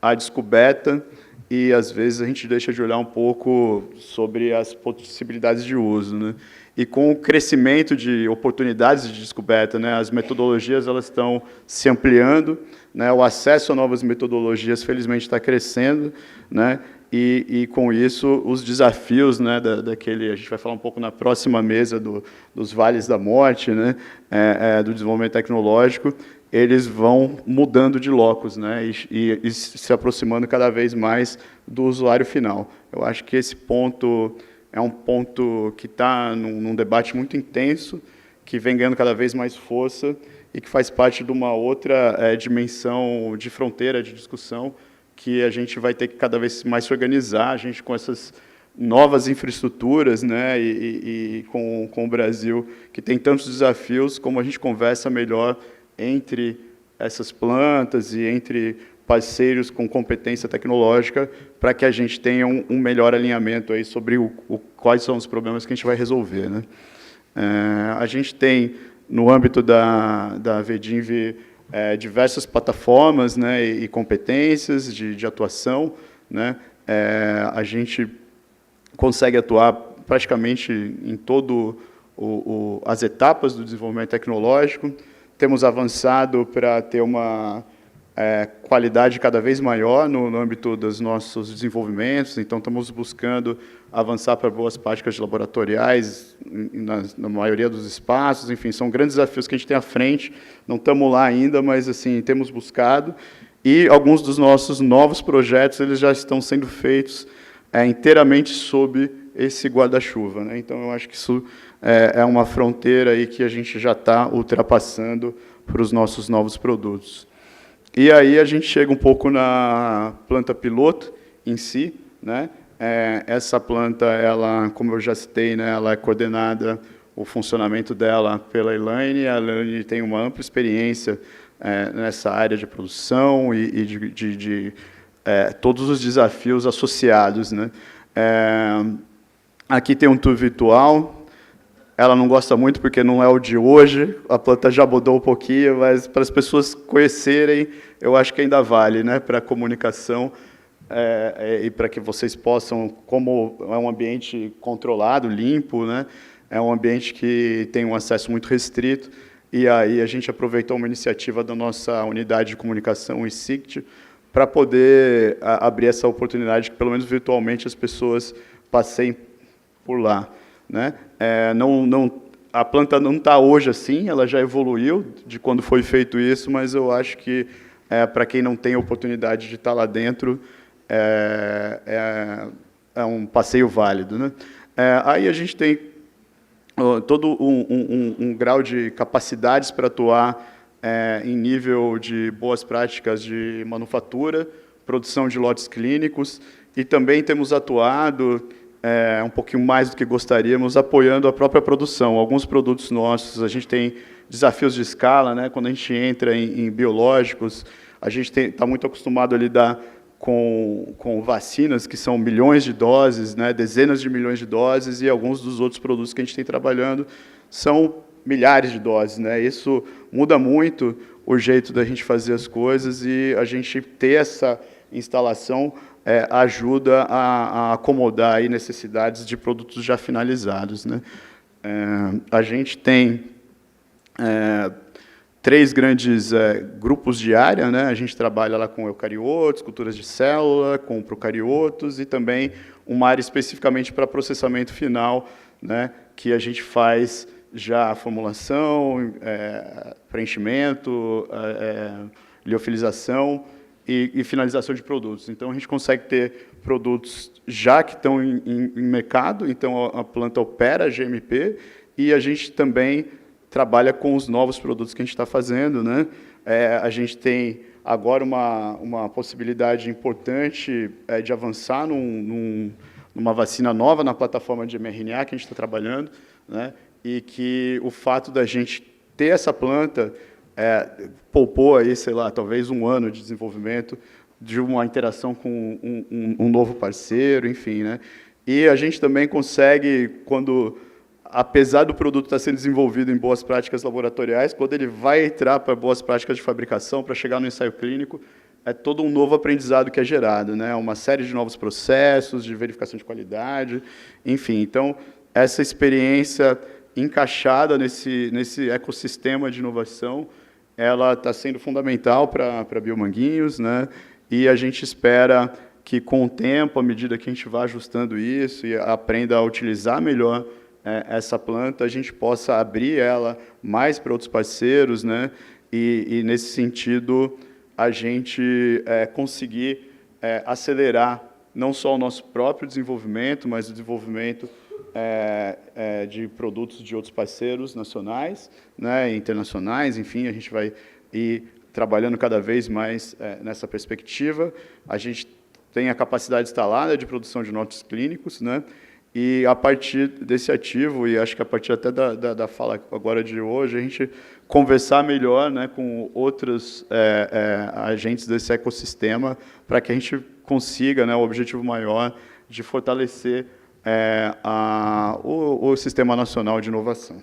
Speaker 4: a descoberta e, às vezes, a gente deixa de olhar um pouco sobre as possibilidades de uso, né? E com o crescimento de oportunidades de descoberta, né, as metodologias elas estão se ampliando, né, o acesso a novas metodologias, felizmente, está crescendo, né, e com isso, os desafios, né, a gente vai falar um pouco na próxima mesa dos vales da morte, né, do desenvolvimento tecnológico, eles vão mudando de locus, né, e se aproximando cada vez mais do usuário final. Eu acho que esse ponto é um ponto que está num debate muito intenso, que vem ganhando cada vez mais força e que faz parte de uma outra dimensão de fronteira de discussão que a gente vai ter que cada vez mais se organizar, a gente com essas novas infraestruturas, né, e com o Brasil, que tem tantos desafios, como a gente conversa melhor entre essas plantas e entre parceiros com competência tecnológica para que a gente tenha um melhor alinhamento aí sobre quais são os problemas que a gente vai resolver, né? A gente tem, no âmbito da VDINV, diversas plataformas, né, e competências de atuação, né? A gente consegue atuar praticamente em todo as etapas do desenvolvimento tecnológico. Temos avançado para ter uma qualidade cada vez maior no âmbito dos nossos desenvolvimentos, então estamos buscando avançar para boas práticas laboratoriais na maioria dos espaços, enfim, são grandes desafios que a gente tem à frente, não estamos lá ainda, mas assim, temos buscado, e alguns dos nossos novos projetos eles já estão sendo feitos inteiramente sob esse guarda-chuva, né? Então, eu acho que isso é uma fronteira aí que a gente já está ultrapassando para os nossos novos produtos. E aí a gente chega um pouco na planta piloto em si, né? Essa planta, ela, como eu já citei, né, ela é coordenada, o funcionamento dela pela Elaine. A Elaine tem uma ampla experiência nessa área de produção e de todos os desafios associados, né? Aqui tem um tour virtual. Ela não gosta muito porque não é o de hoje, a planta já mudou um pouquinho, mas para as pessoas conhecerem, eu acho que ainda vale, né, para a comunicação e para que vocês possam, como é um ambiente controlado, limpo, né, é um ambiente que tem um acesso muito restrito, e aí a gente aproveitou uma iniciativa da nossa unidade de comunicação, o ICICT, para poder abrir essa oportunidade que, pelo menos virtualmente, as pessoas passeiem por lá, né? A planta não está hoje assim, ela já evoluiu de quando foi feito isso, mas eu acho que, para quem não tem a oportunidade de estar lá dentro, é um passeio válido, né? Aí a gente tem todo um grau de capacidades para atuar em nível de boas práticas de manufatura, produção de lotes clínicos, e também temos atuado um pouquinho mais do que gostaríamos, apoiando a própria produção. Alguns produtos nossos, a gente tem desafios de escala, né? Quando a gente entra em biológicos, a gente está muito acostumado a lidar com vacinas, que são milhões de doses, né? Dezenas de milhões de doses, e alguns dos outros produtos que a gente tem trabalhando são milhares de doses, né? Isso muda muito o jeito da gente fazer as coisas, e a gente ter essa instalação ajuda a acomodar aí necessidades de produtos já finalizados, né? A gente tem 3 grandes grupos de área, né? A gente trabalha lá com eucariotos, culturas de célula, com procariotos, e também uma área especificamente para processamento final, né? Que a gente faz já a formulação, preenchimento, liofilização e finalização de produtos. Então, a gente consegue ter produtos já que estão em mercado, então a planta opera GMP, e a gente também trabalha com os novos produtos que a gente está fazendo, né? A gente tem agora uma possibilidade importante de avançar numa vacina nova na plataforma de mRNA que a gente está trabalhando, né? E que o fato da gente ter essa planta poupou aí, sei lá, talvez 1 ano de desenvolvimento, de uma interação com um novo parceiro, enfim, né? E a gente também consegue, apesar do produto estar sendo desenvolvido em boas práticas laboratoriais, quando ele vai entrar para boas práticas de fabricação, para chegar no ensaio clínico, é todo um novo aprendizado que é gerado, né? Uma série de novos processos, de verificação de qualidade, enfim. Então, essa experiência encaixada nesse ecossistema de inovação, ela está sendo fundamental para Biomanguinhos, né? E a gente espera que, com o tempo, à medida que a gente vá ajustando isso e aprenda a utilizar melhor essa planta, a gente possa abrir ela mais para outros parceiros, né? E nesse sentido, a gente conseguir acelerar não só o nosso próprio desenvolvimento, mas o desenvolvimento de produtos de outros parceiros nacionais, né, internacionais, enfim, a gente vai ir trabalhando cada vez mais nessa perspectiva. A gente tem a capacidade instalada de produção de lotes clínicos, né, e a partir desse ativo, e acho que a partir até da fala agora de hoje, a gente conversar melhor, né, com outros agentes desse ecossistema, para que a gente consiga, né, o objetivo maior de fortalecer o Sistema Nacional de Inovação.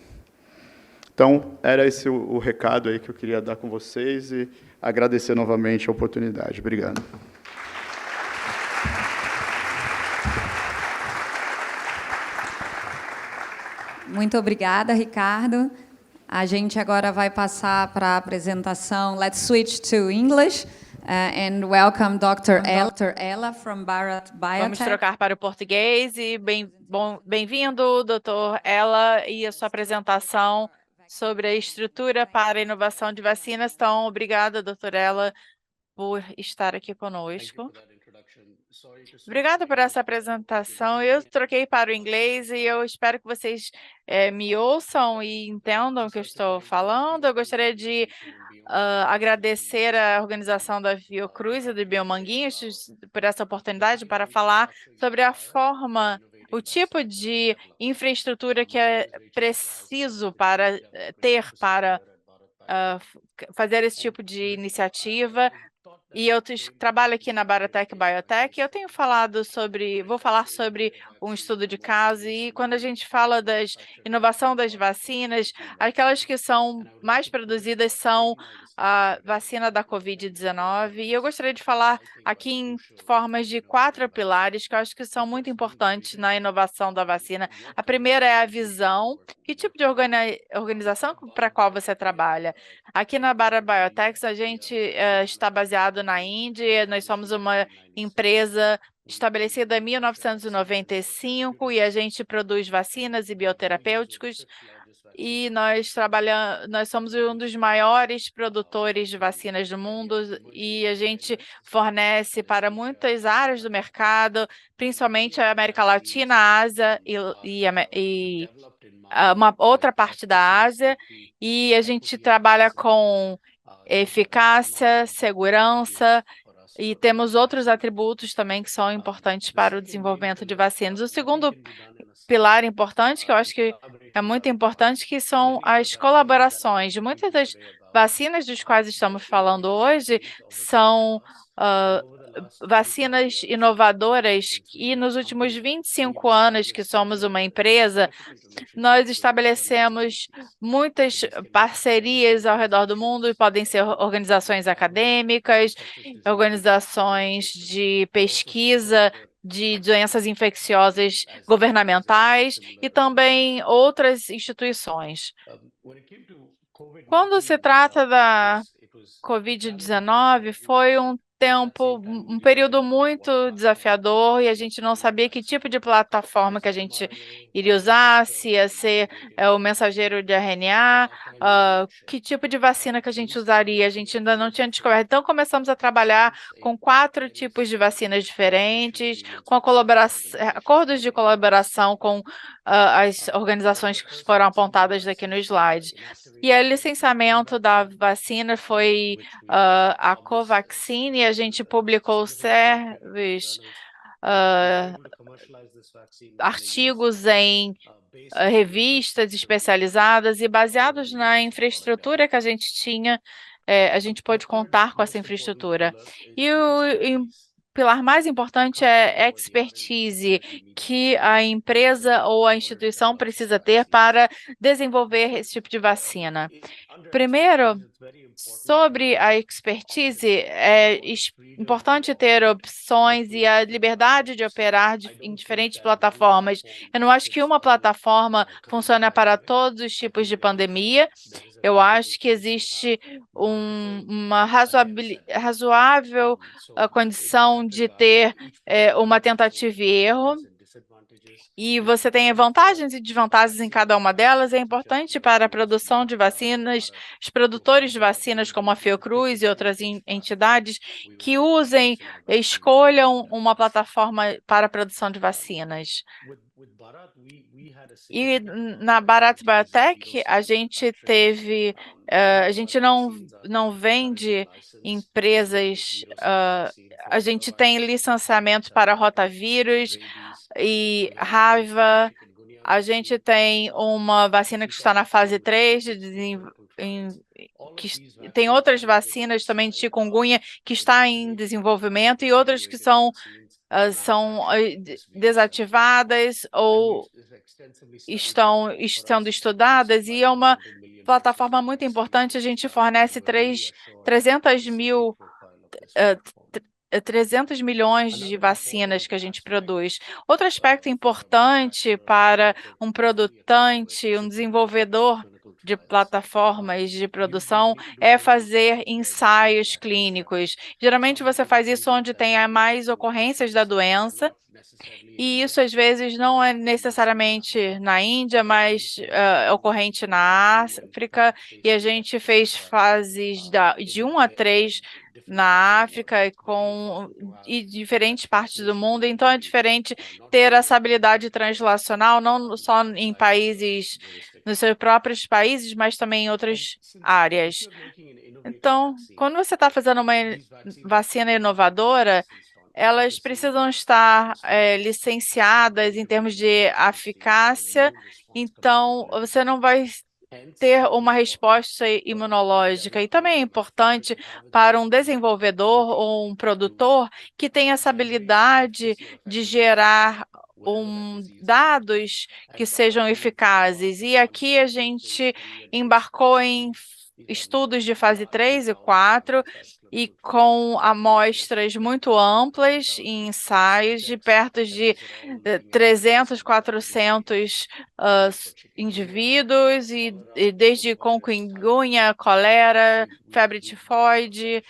Speaker 4: Então, era esse o recado aí que eu queria dar com vocês e agradecer novamente a oportunidade. Obrigado.
Speaker 2: Muito obrigada, Ricardo. A gente agora vai passar para a apresentação. Let's switch to English. And welcome Dr. Ella from Bharat Biotech.
Speaker 5: Vamos trocar para o português e bem-vindo, Dr. Ella, e a sua apresentação sobre a estrutura para a inovação de vacinas. Então, obrigada, Dr. Ella, por estar aqui conosco. Obrigada por essa apresentação. Eu troquei para o inglês e eu espero que vocês me ouçam e entendam o que eu estou falando. Eu gostaria de agradecer a organização da Fiocruz e do Biomanguinhos por essa oportunidade para falar sobre a forma, o tipo de infraestrutura que é preciso para ter para fazer esse tipo de iniciativa. E eu trabalho aqui na Baratech Biotech, e eu vou falar sobre um estudo de caso, e quando a gente fala da inovação das vacinas, aquelas que são mais produzidas são a vacina da Covid-19, e eu gostaria de falar aqui em formas de 4 pilares que eu acho que são muito importantes na inovação da vacina. A primeira é a visão, que tipo de organização para a qual você trabalha? Aqui na Bharat Biotech, a gente está baseado na Índia, nós somos uma empresa estabelecida em 1995 e a gente produz vacinas e bioterapêuticos e nós somos um dos maiores produtores de vacinas do mundo e a gente fornece para muitas áreas do mercado, principalmente a América Latina, a Ásia e uma outra parte da Ásia, e a gente trabalha com eficácia, segurança, e temos outros atributos também que são importantes para o desenvolvimento de vacinas. O segundo pilar importante, que eu acho que é muito importante, que são as colaborações. Muitas das vacinas dos quais estamos falando hoje são vacinas inovadoras, e nos últimos 25 anos que somos uma empresa, nós estabelecemos muitas parcerias ao redor do mundo, podem ser organizações acadêmicas, organizações de pesquisa de doenças infecciosas governamentais e também outras instituições. Quando se trata da Covid-19, foi um período muito desafiador, e a gente não sabia que tipo de plataforma que a gente iria usar, se ia ser o mensageiro de RNA, que tipo de vacina que a gente usaria, a gente ainda não tinha descoberto. Então, começamos a trabalhar com 4 tipos de vacinas diferentes, com acordos de colaboração com as organizações que foram apontadas aqui no slide. E o licenciamento da vacina foi a Covaxin, e a gente publicou artigos em revistas especializadas, e baseados na infraestrutura que a gente tinha, a gente pôde contar com essa infraestrutura. E o pilar mais importante é expertise, que a empresa ou a instituição precisa ter para desenvolver esse tipo de vacina. Primeiro, sobre a expertise, é importante ter opções e a liberdade de operar em diferentes plataformas. Eu não acho que uma plataforma funciona para todos os tipos de pandemia. Eu acho que existe uma razoável condição de ter uma tentativa e erro. E você tem vantagens e desvantagens em cada uma delas. É importante para a produção de vacinas, os produtores de vacinas, como a Fiocruz e outras entidades, que escolham uma plataforma para a produção de vacinas. E na Bharat Biotech, a gente não vende empresas, a gente tem licenciamento para rotavírus e raiva, a gente tem uma vacina que está na fase 3 tem outras vacinas também de chikungunya que está em desenvolvimento e outras que são desativadas ou estão sendo estudadas, e é uma plataforma muito importante. A gente fornece 300 milhões de vacinas que a gente produz. Outro aspecto importante para um produtante, um desenvolvedor de plataformas de produção é fazer ensaios clínicos. Geralmente você faz isso onde tem mais ocorrências da doença, e isso às vezes não é necessariamente na Índia, mas ocorrente na África, e a gente fez fases de 1 a 3 na África e diferentes partes do mundo. Então é diferente ter essa habilidade translacional, não só em países, nos seus próprios países, mas também em outras áreas. Então, quando você está fazendo uma vacina inovadora, elas precisam estar licenciadas em termos de eficácia, então você não vai ter uma resposta imunológica. E também é importante para um desenvolvedor ou um produtor que tenha essa habilidade de gerar dados que sejam eficazes. E aqui a gente embarcou em estudos de fase 3 e 4, e com amostras muito amplas em ensaios de perto de 300, 400 indivíduos, e desde chikungunya, colera, febre tifoide,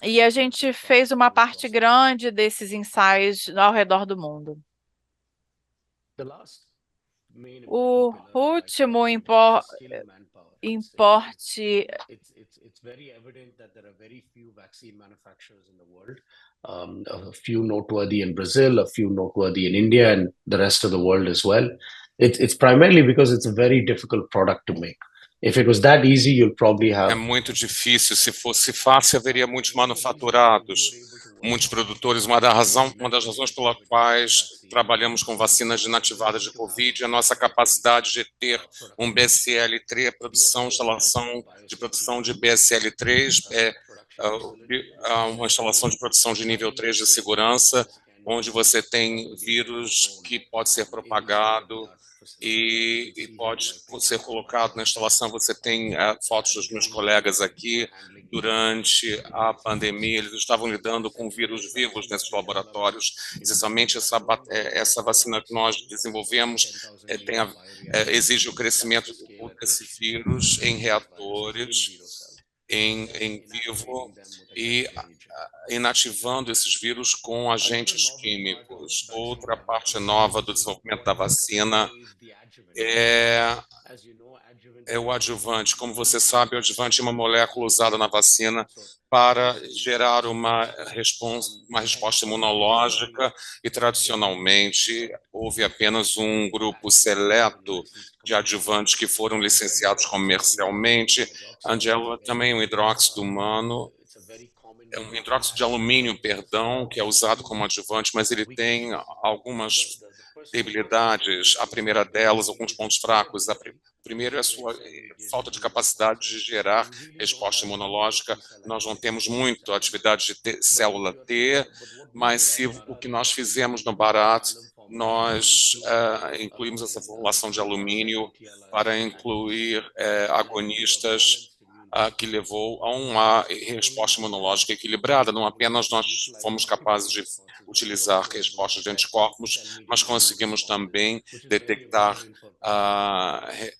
Speaker 5: e a gente fez uma parte grande desses ensaios ao redor do mundo. O último importe.
Speaker 6: It's very evident that there are very few vaccine manufacturers in the world. A few noteworthy in Brazil, a few noteworthy in India, and the rest of the world as well. It's primarily because it's a very difficult product to make. If it was that easy, you'll probably have.
Speaker 7: É muito difícil. Se fosse fácil, haveria muitos manufaturados, muitos produtores. Uma das razões pelas quais trabalhamos com vacinas inativadas de Covid é a nossa capacidade de ter um BSL-3, instalação de produção de BSL-3, uma instalação de produção de nível 3 de segurança, onde você tem vírus que pode ser propagado e pode ser colocado na instalação. Você tem fotos dos meus colegas aqui. Durante a pandemia, eles estavam lidando com vírus vivos nesses laboratórios. Essencialmente, essa vacina que nós desenvolvemos exige o crescimento desse vírus em reatores, em vivo, e inativando esses vírus com agentes químicos. Outra parte nova do desenvolvimento da vacina é o adjuvante. Como você sabe, o adjuvante é uma molécula usada na vacina para gerar uma resposta imunológica, e tradicionalmente houve apenas um grupo seleto de adjuvantes que foram licenciados comercialmente. Angela também é um hidróxido humano, é um hidróxido de alumínio, perdão, que é usado como adjuvante, mas ele tem algumas debilidades. A primeira delas, alguns pontos fracos. Primeiro é a sua falta de capacidade de gerar resposta imunológica. Nós não temos muito atividade de célula T, mas o que nós fizemos no Bharat, nós incluímos essa formulação de alumínio para incluir agonistas que levou a uma resposta imunológica equilibrada. Não apenas nós fomos capazes de utilizar respostas de anticorpos, mas conseguimos também detectar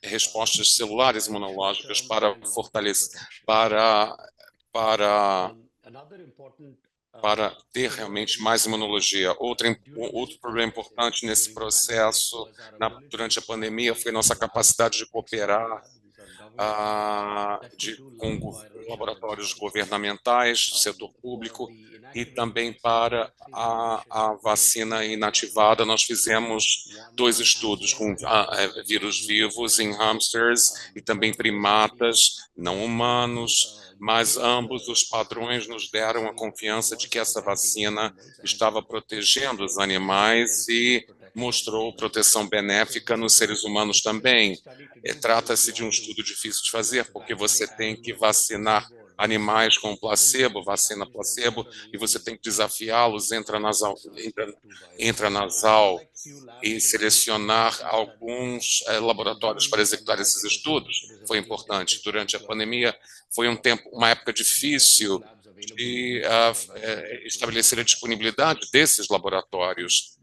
Speaker 7: respostas celulares imunológicas para fortalecer, para ter realmente mais imunologia. Outro problema importante nesse processo, durante a pandemia, foi nossa capacidade de cooperar com laboratórios governamentais, setor público, e também para a vacina inativada. Nós fizemos 2 estudos com vírus vivos em hamsters e também primatas não humanos, mas ambos os padrões nos deram a confiança de que essa vacina estava protegendo os animais e mostrou proteção benéfica nos seres humanos também. Trata-se de um estudo difícil de fazer, porque você tem que vacinar animais com placebo, vacina placebo, e você tem que desafiá-los intranasal e selecionar alguns laboratórios para executar esses estudos. Foi importante. Durante a pandemia, foi uma época difícil de estabelecer a disponibilidade desses laboratórios.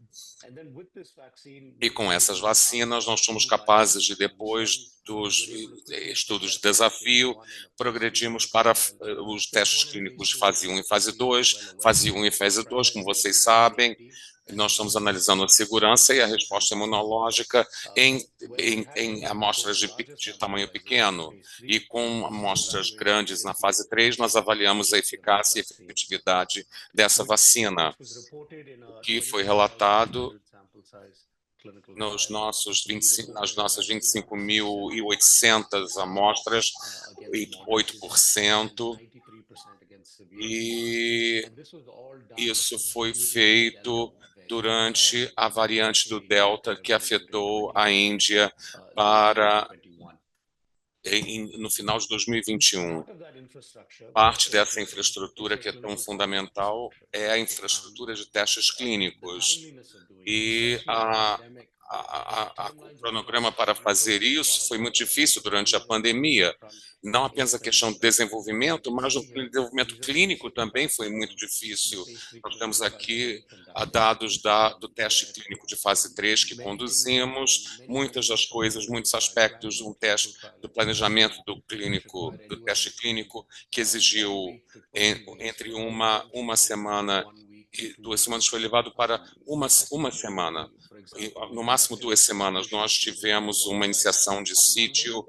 Speaker 7: E com essas vacinas, nós somos capazes de, depois dos estudos de desafio, progredimos para os testes clínicos de fase 1 e fase 2. Fase 1 e fase 2, como vocês sabem, nós estamos analisando a segurança e a resposta imunológica em amostras de tamanho pequeno. E com amostras grandes na fase 3, nós avaliamos a eficácia e efetividade dessa vacina, que foi relatado nas nossas 25.800 amostras, 8%, e isso foi feito durante a variante do Delta, que afetou a Índia no final de 2021. Parte dessa infraestrutura que é tão fundamental é a infraestrutura de testes clínicos. E o cronograma para fazer isso foi muito difícil durante a pandemia. Não apenas a questão do desenvolvimento, mas o desenvolvimento clínico também foi muito difícil. Nós temos aqui dados do teste clínico de fase 3 que conduzimos, muitas das coisas, muitos aspectos do planejamento do teste clínico, que exigiu entre uma semana e 2 semanas, foi levado para uma semana. No máximo 2 semanas, nós tivemos uma iniciação de sítio,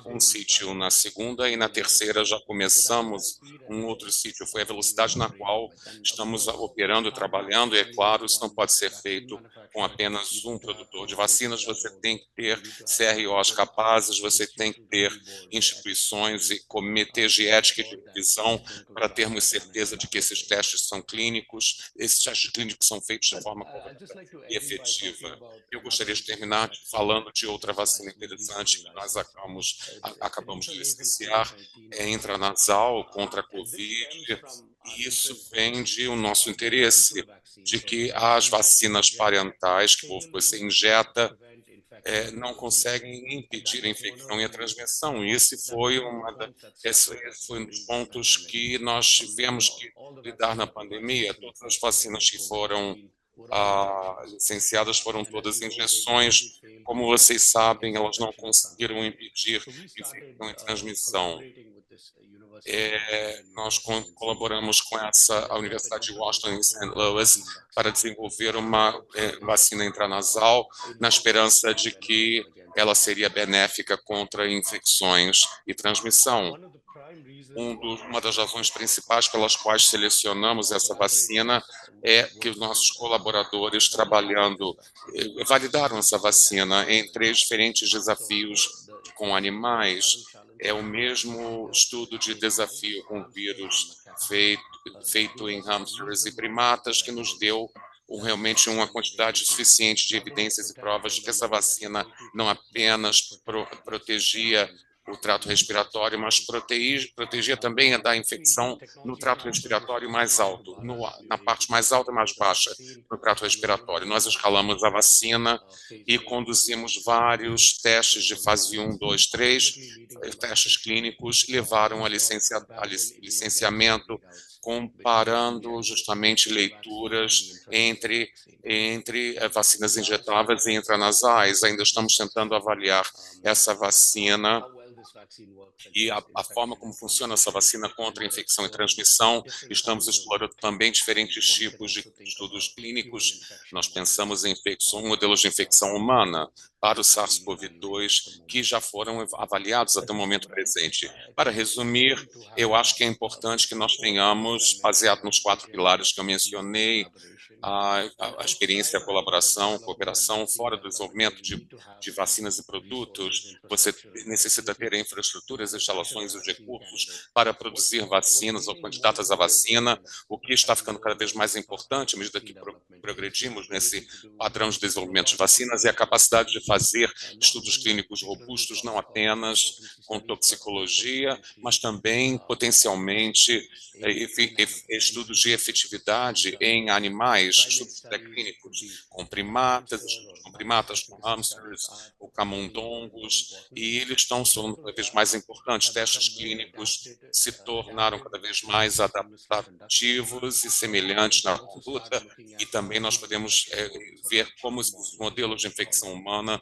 Speaker 7: um sítio na segunda, e na terceira já começamos um outro sítio. Foi a velocidade na qual estamos operando e trabalhando, e é claro, isso não pode ser feito com apenas um produtor de vacinas. Você tem que ter CROs capazes, você tem que ter instituições e comitês de ética e de revisão para termos certeza de que esses testes são clínicos, esses testes clínicos são feitos de forma correta e efetiva. Eu gostaria de terminar falando de outra vacina interessante que nós acabamos de licenciar, intranasal contra a Covid, e isso vem de o nosso interesse de que as vacinas parentais que você injeta não conseguem impedir a infecção e a transmissão. E esse foi um dos pontos que nós tivemos que lidar na pandemia. Todas as vacinas que foram licenciadas foram todas injeções. Como vocês sabem, elas não conseguiram impedir infecção e transmissão. Nós colaboramos com a Universidade de Washington em St. Louis para desenvolver uma vacina intranasal, na esperança de que ela seria benéfica contra infecções e transmissão. Uma das razões principais pelas quais selecionamos essa vacina é que os nossos colaboradores validaram essa vacina em 3 diferentes desafios com animais. É o mesmo estudo de desafio com vírus feito em hamsters e primatas que nos deu realmente uma quantidade suficiente de evidências e provas de que essa vacina não apenas protegia o trato respiratório, mas protegia também da infecção no trato respiratório mais alto, na parte mais alta e mais baixa do trato respiratório. Nós escalamos a vacina e conduzimos vários testes de fase 1, 2, 3, testes clínicos, levaram a licenciamento, comparando justamente leituras entre vacinas injetáveis e intranasais. Ainda estamos tentando avaliar essa vacina e a forma como funciona essa vacina contra a infecção e transmissão. Estamos explorando também diferentes tipos de estudos clínicos. Nós pensamos em modelos de infecção humana para o SARS-CoV-2, que já foram avaliados até o momento presente. Para resumir, eu acho que é importante que nós tenhamos, baseado nos 4 pilares que eu mencionei, a experiência, a colaboração, cooperação, fora do desenvolvimento de vacinas e produtos. Você necessita ter infraestruturas, instalações e os recursos para produzir vacinas ou candidatas à vacina, o que está ficando cada vez mais importante à medida que progredimos nesse padrão de desenvolvimento de vacinas é a capacidade de fazer estudos clínicos robustos, não apenas com toxicologia, mas também potencialmente estudos de efetividade em animais, estudos pré-clínicos com primatas, com hamsters ou camundongos, e eles estão sendo cada vez mais importantes. Testes clínicos se tornaram cada vez mais adaptativos e semelhantes na conduta, e também nós podemos ver como os modelos de infecção humana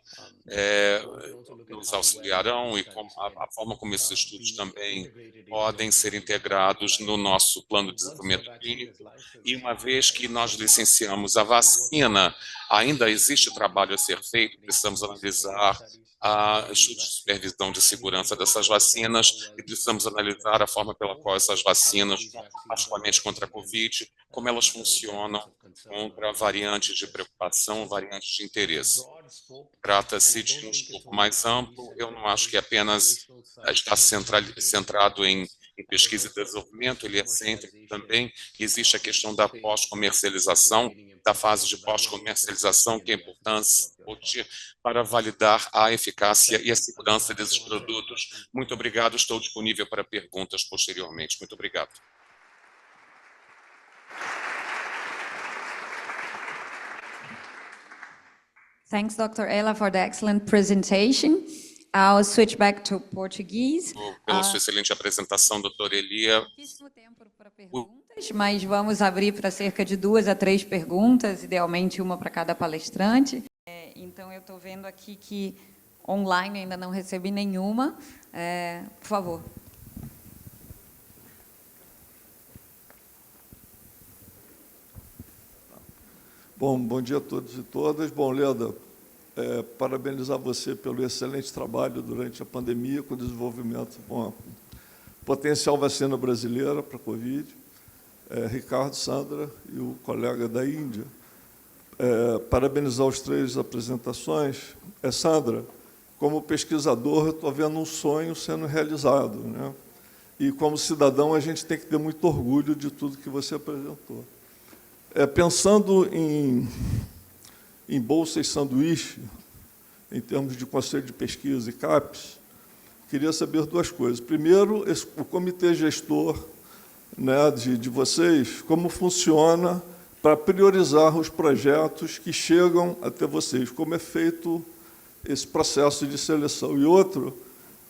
Speaker 7: nos auxiliarão e a forma como esses estudos também podem ser integrados no nosso plano de desenvolvimento clínico. E uma vez que nós licenciamos a vacina, ainda existe trabalho a ser feito, precisamos analisar estudos de supervisão de segurança dessas vacinas e precisamos analisar a forma pela qual essas vacinas, particularmente contra a Covid, como elas funcionam contra variantes de preocupação, variantes de interesse. Trata-se de um escopo mais amplo, eu não acho que apenas está centrado em pesquisa e desenvolvimento, ele é cêntrico também, existe a questão da pós-comercialização, da fase de pós-comercialização, que é importante para validar a eficácia e a segurança desses produtos. Muito obrigado, estou disponível para perguntas posteriormente. Muito obrigado.
Speaker 2: Thanks, Dr. Ella, for the excellent presentation. I'll switch back to Portuguese.
Speaker 7: Pela sua excelente apresentação, doutora Elia.
Speaker 2: Pouquíssimo tempo para perguntas, mas vamos abrir para cerca de 2 a 3 perguntas, idealmente uma para cada palestrante. Então, eu estou vendo aqui que online ainda não recebi nenhuma. Por favor.
Speaker 8: Bom dia a todos e todas. Bom, Leda, parabenizar você pelo excelente trabalho durante a pandemia com o desenvolvimento de uma potencial vacina brasileira para a Covid. Ricardo, Sandra e o colega da Índia. Parabenizar os 3 apresentações. Sandra, como pesquisador, eu estou vendo um sonho sendo realizado, né? E, como cidadão, a gente tem que ter muito orgulho de tudo que você apresentou. Pensando em bolsa e sanduíche, em termos de conselho de pesquisa e CAPES, queria saber 2 coisas. Primeiro, o comitê gestor, né, de vocês, como funciona para priorizar os projetos que chegam até vocês, como é feito esse processo de seleção. E outro,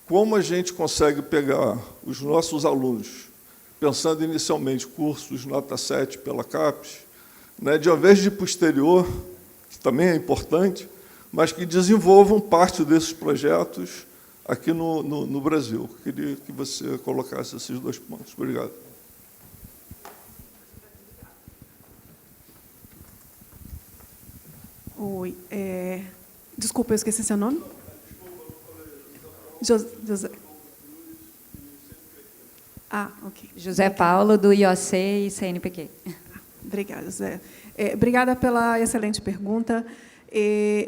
Speaker 8: como a gente consegue pegar os nossos alunos, pensando inicialmente cursos nota 7 pela CAPES, né, de ao invés de posterior, que também é importante, mas que desenvolvam parte desses projetos aqui no Brasil. Queria que você colocasse esses 2 pontos. Obrigado.
Speaker 3: Oi. Desculpa, eu esqueci seu nome? José. Ok.
Speaker 2: José Paulo, do IOC e CNPq.
Speaker 3: Obrigada, José. Obrigada pela excelente pergunta.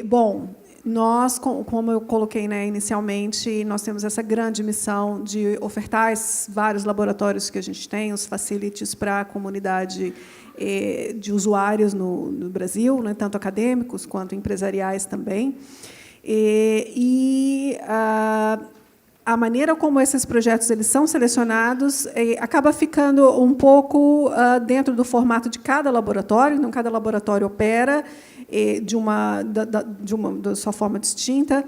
Speaker 3: Bom, nós, como eu coloquei, né, inicialmente, nós temos essa grande missão de ofertar esses vários laboratórios que a gente tem, os facilities para a comunidade de usuários no Brasil, né, tanto acadêmicos quanto empresariais também. a maneira como esses projetos eles são selecionados acaba ficando um pouco dentro do formato de cada laboratório. Então, cada laboratório opera da sua forma distinta.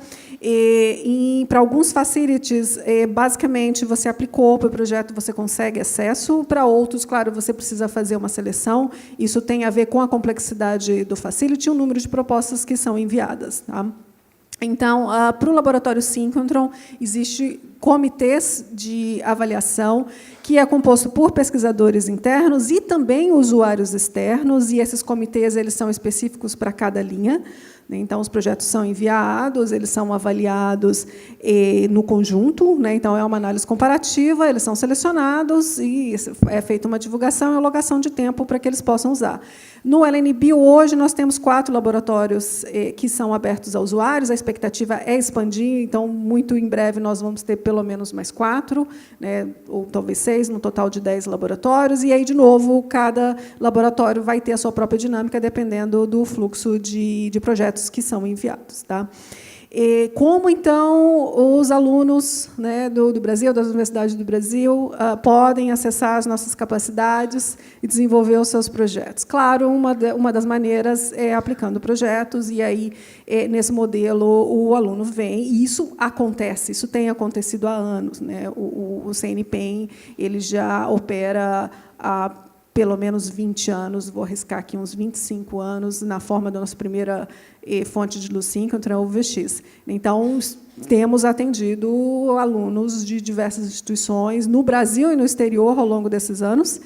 Speaker 3: Para alguns facilities, basicamente, você aplicou para o projeto, você consegue acesso. Para outros, claro, você precisa fazer uma seleção. Isso tem a ver com a complexidade do facility e o número de propostas que são enviadas. Tá? Então, para o Laboratório Synchrotron, existem comitês de avaliação que é composto por pesquisadores internos e também usuários externos, e esses comitês eles são específicos para cada linha. Então, os projetos são enviados, eles são avaliados no conjunto, né? Então, é uma análise comparativa, eles são selecionados e é feita uma divulgação e alocação de tempo para que eles possam usar. No LNB, hoje, nós temos 4 laboratórios que são abertos a usuários, a expectativa é expandir, então, muito em breve, nós vamos ter pelo menos mais 4, né? Ou talvez 6, no total de 10 laboratórios, e aí, de novo, cada laboratório vai ter a sua própria dinâmica, dependendo do fluxo de projetos que são enviados. Tá? Como, então, os alunos, né, do Brasil, das universidades do Brasil, podem acessar as nossas capacidades e desenvolver os seus projetos? Claro, uma das maneiras é aplicando projetos, e aí, nesse modelo, o aluno vem, e isso acontece, isso tem acontecido há anos. Né? O CNPEM ele já opera há pelo menos 20 anos, vou arriscar aqui uns 25 anos, na forma da nossa primeira fonte de luz Synchrotron, o UVX. Então, temos atendido alunos de diversas instituições, no Brasil e no exterior, ao longo desses anos,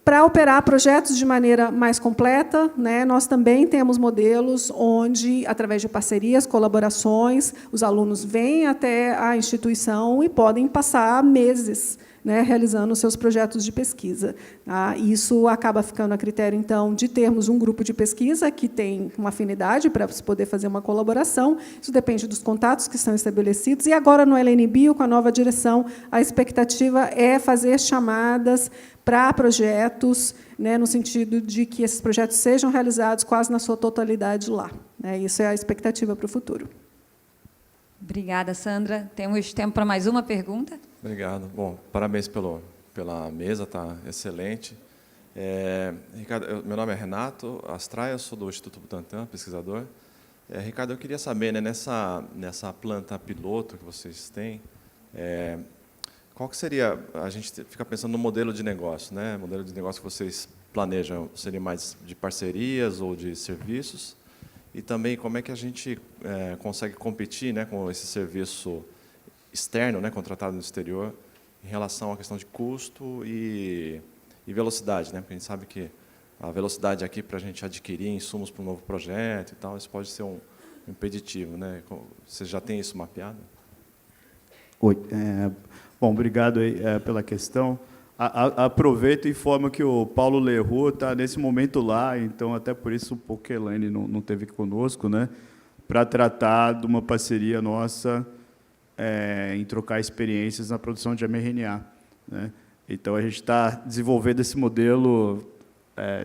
Speaker 3: para operar projetos de maneira mais completa. Né, nós também temos modelos onde, através de parcerias, colaborações, os alunos vêm até a instituição e podem passar meses, né, realizando os seus projetos de pesquisa. Tá? Isso acaba ficando a critério, então, de termos um grupo de pesquisa que tem uma afinidade para se poder fazer uma colaboração. Isso depende dos contatos que são estabelecidos. E agora, no LNB, com a nova direção, a expectativa é fazer chamadas para projetos, né, no sentido de que esses projetos sejam realizados quase na sua totalidade lá. Né? Isso é a expectativa para o futuro.
Speaker 2: Obrigada, Sandra. Temos tempo para mais uma pergunta?
Speaker 9: Obrigado. Bom, parabéns pela mesa, está excelente. Ricardo, meu nome é Renato Astraia, eu sou do Instituto Butantan, pesquisador. Ricardo, eu queria saber, né, nessa planta piloto que vocês têm, qual que seria, a gente fica pensando no modelo de negócio, né? O modelo de negócio que vocês planejam seria mais de parcerias ou de serviços? E também como é que a gente consegue competir, né, com esse serviço externo, né, contratado no exterior, em relação à questão de custo e velocidade, né? Porque a gente sabe que a velocidade aqui para a gente adquirir insumos para um novo projeto e tal, isso pode ser um impeditivo, né? Você já tem isso mapeado?
Speaker 4: Oi. Bom, obrigado aí, pela questão. Aproveito e informo que o Paulo Leroux está nesse momento lá, então até por isso um pouco a Elaine não esteve aqui conosco, né, para tratar de uma parceria nossa em trocar experiências na produção de mRNA. Né? Então, a gente está desenvolvendo esse modelo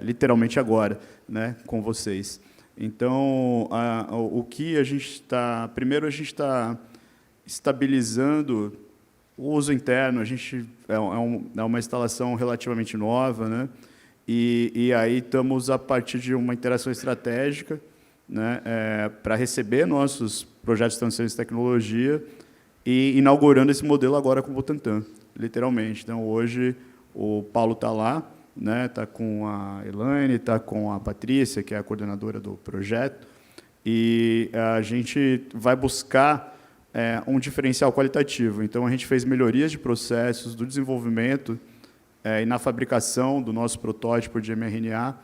Speaker 4: literalmente agora, né, com vocês. Então, o que a gente está... Primeiro, a gente está estabilizando o uso interno. A gente é uma instalação relativamente nova, né? E aí estamos a partir de uma interação estratégica, né, para receber nossos projetos de extensão de tecnologia e inaugurando esse modelo agora com o Butantan, literalmente. Então, hoje, o Paulo está lá, né, está com a Elaine, está com a Patrícia, que é a coordenadora do projeto, e a gente vai buscar um diferencial qualitativo. Então, a gente fez melhorias de processos do desenvolvimento e na fabricação do nosso protótipo de mRNA,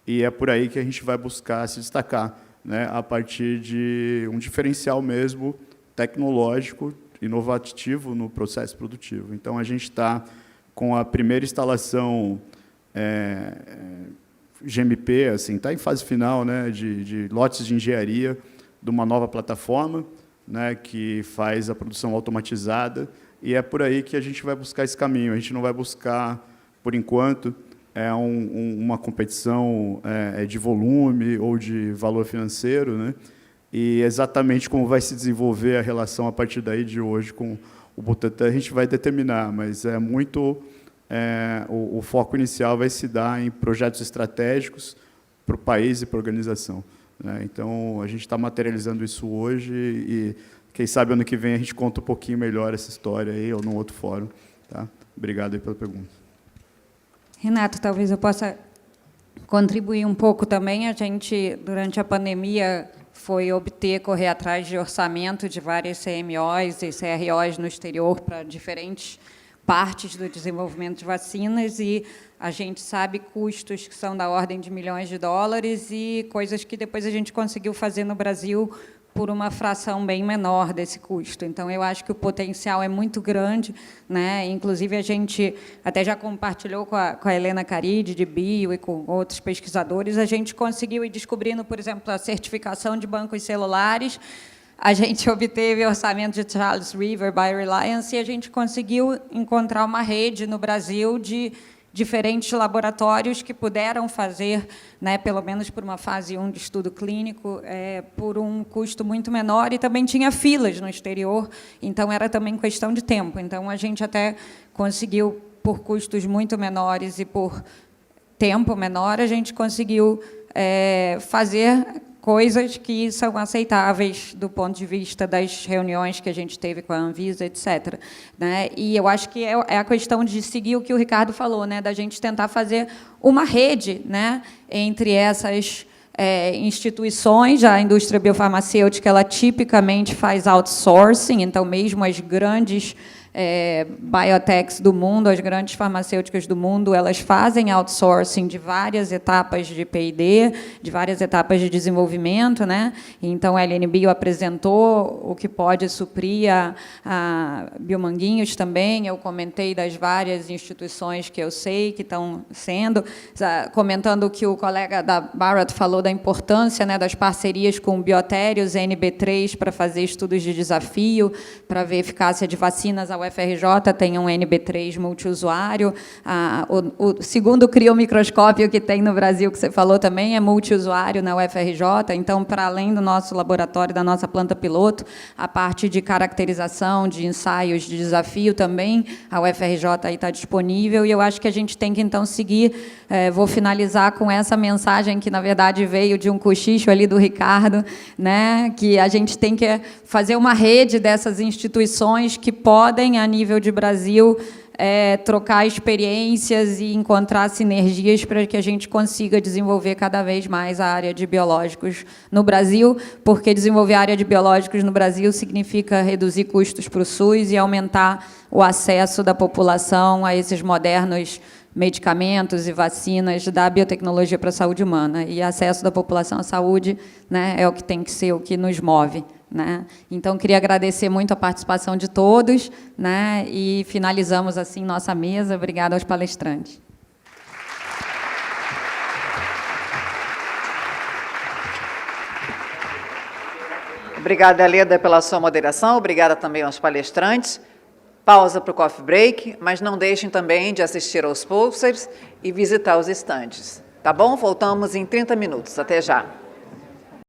Speaker 4: e é por aí que a gente vai buscar se destacar, né, a partir de um diferencial mesmo tecnológico, inovativo no processo produtivo. Então, a gente está com a primeira instalação GMP, assim, está em fase final, né, de lotes de engenharia de uma nova plataforma, né, que faz a produção automatizada, e é por aí que a gente vai buscar esse caminho. A gente não vai buscar, por enquanto, uma competição de volume ou de valor financeiro, né? e exatamente como vai se desenvolver a relação a partir daí de hoje com o Butantan, a gente vai determinar, mas é muito... o foco inicial vai se dar em projetos estratégicos para o país e para a organização, né? Então, a gente está materializando isso hoje e, quem sabe, ano que vem a gente conta um pouquinho melhor essa história aí, ou num outro fórum. Tá? Obrigado aí pela pergunta.
Speaker 2: Renato, talvez eu possa contribuir um pouco também. A gente, durante a pandemia, foi correr atrás de orçamento de várias CMOs e CROs no exterior para diferentes partes do desenvolvimento de vacinas, e a gente sabe custos que são da ordem de milhões de dólares e coisas que depois a gente conseguiu fazer no Brasil por uma fração bem menor desse custo. Então, eu acho que o potencial é muito grande, né? Inclusive, a gente até já compartilhou com a Helena Caride, de Bio, e com outros pesquisadores, a gente conseguiu ir descobrindo, por exemplo, a certificação de bancos celulares. A gente obteve orçamento de Charles River BioReliance e a gente conseguiu encontrar uma rede no Brasil de diferentes laboratórios que puderam fazer, né, pelo menos por uma fase 1 de estudo clínico, por um custo muito menor, e também tinha filas no exterior, então era também questão de tempo. Então, a gente até conseguiu, por custos muito menores e por tempo menor, a gente conseguiu fazer coisas que são aceitáveis do ponto de vista das reuniões que a gente teve com a Anvisa, etc. Né? E eu acho que é a questão de seguir o que o Ricardo falou, né? Da gente tentar fazer uma rede, né, entre essas instituições. A indústria biofarmacêutica, ela tipicamente faz outsourcing, então mesmo as grandes biotechs do mundo, as grandes farmacêuticas do mundo, elas fazem outsourcing de várias etapas de P&D, de várias etapas de desenvolvimento, né? Então, a LN Bio apresentou o que pode suprir a Biomanguinhos também. Eu comentei das várias instituições que eu sei que estão sendo, comentando o que o colega da Barrett falou da importância, né, das parcerias com o Biotérios, NB3, para fazer estudos de desafio, para ver eficácia de vacinas. A UFRJ tem um NB3 multiusuário. O segundo criomicroscópio que tem no Brasil, que você falou também, é multiusuário na UFRJ. Então, para além do nosso laboratório, da nossa planta piloto, a parte de caracterização, de ensaios de desafio também, a UFRJ aí está disponível. E eu acho que a gente tem que, então, seguir. Vou finalizar com essa mensagem que, na verdade, veio de um cochicho ali do Ricardo, né, que a gente tem que fazer uma rede dessas instituições que podem, a nível de Brasil, trocar experiências e encontrar sinergias para que a gente consiga desenvolver cada vez mais a área de biológicos no Brasil, porque desenvolver a área de biológicos no Brasil significa reduzir custos para o SUS e aumentar o acesso da população a esses modernos medicamentos e vacinas da biotecnologia para a saúde humana. E acesso da população à saúde, né, é o que tem que ser o que nos move. Né? Então, queria agradecer muito a participação de todos, né, e finalizamos assim nossa mesa. Obrigada aos palestrantes.
Speaker 1: Obrigada, Leda, pela sua moderação. Obrigada também aos palestrantes. Pausa para o coffee break, mas não deixem também de assistir aos posters e visitar os estandes. Tá bom? Voltamos em 30 minutos. Até já.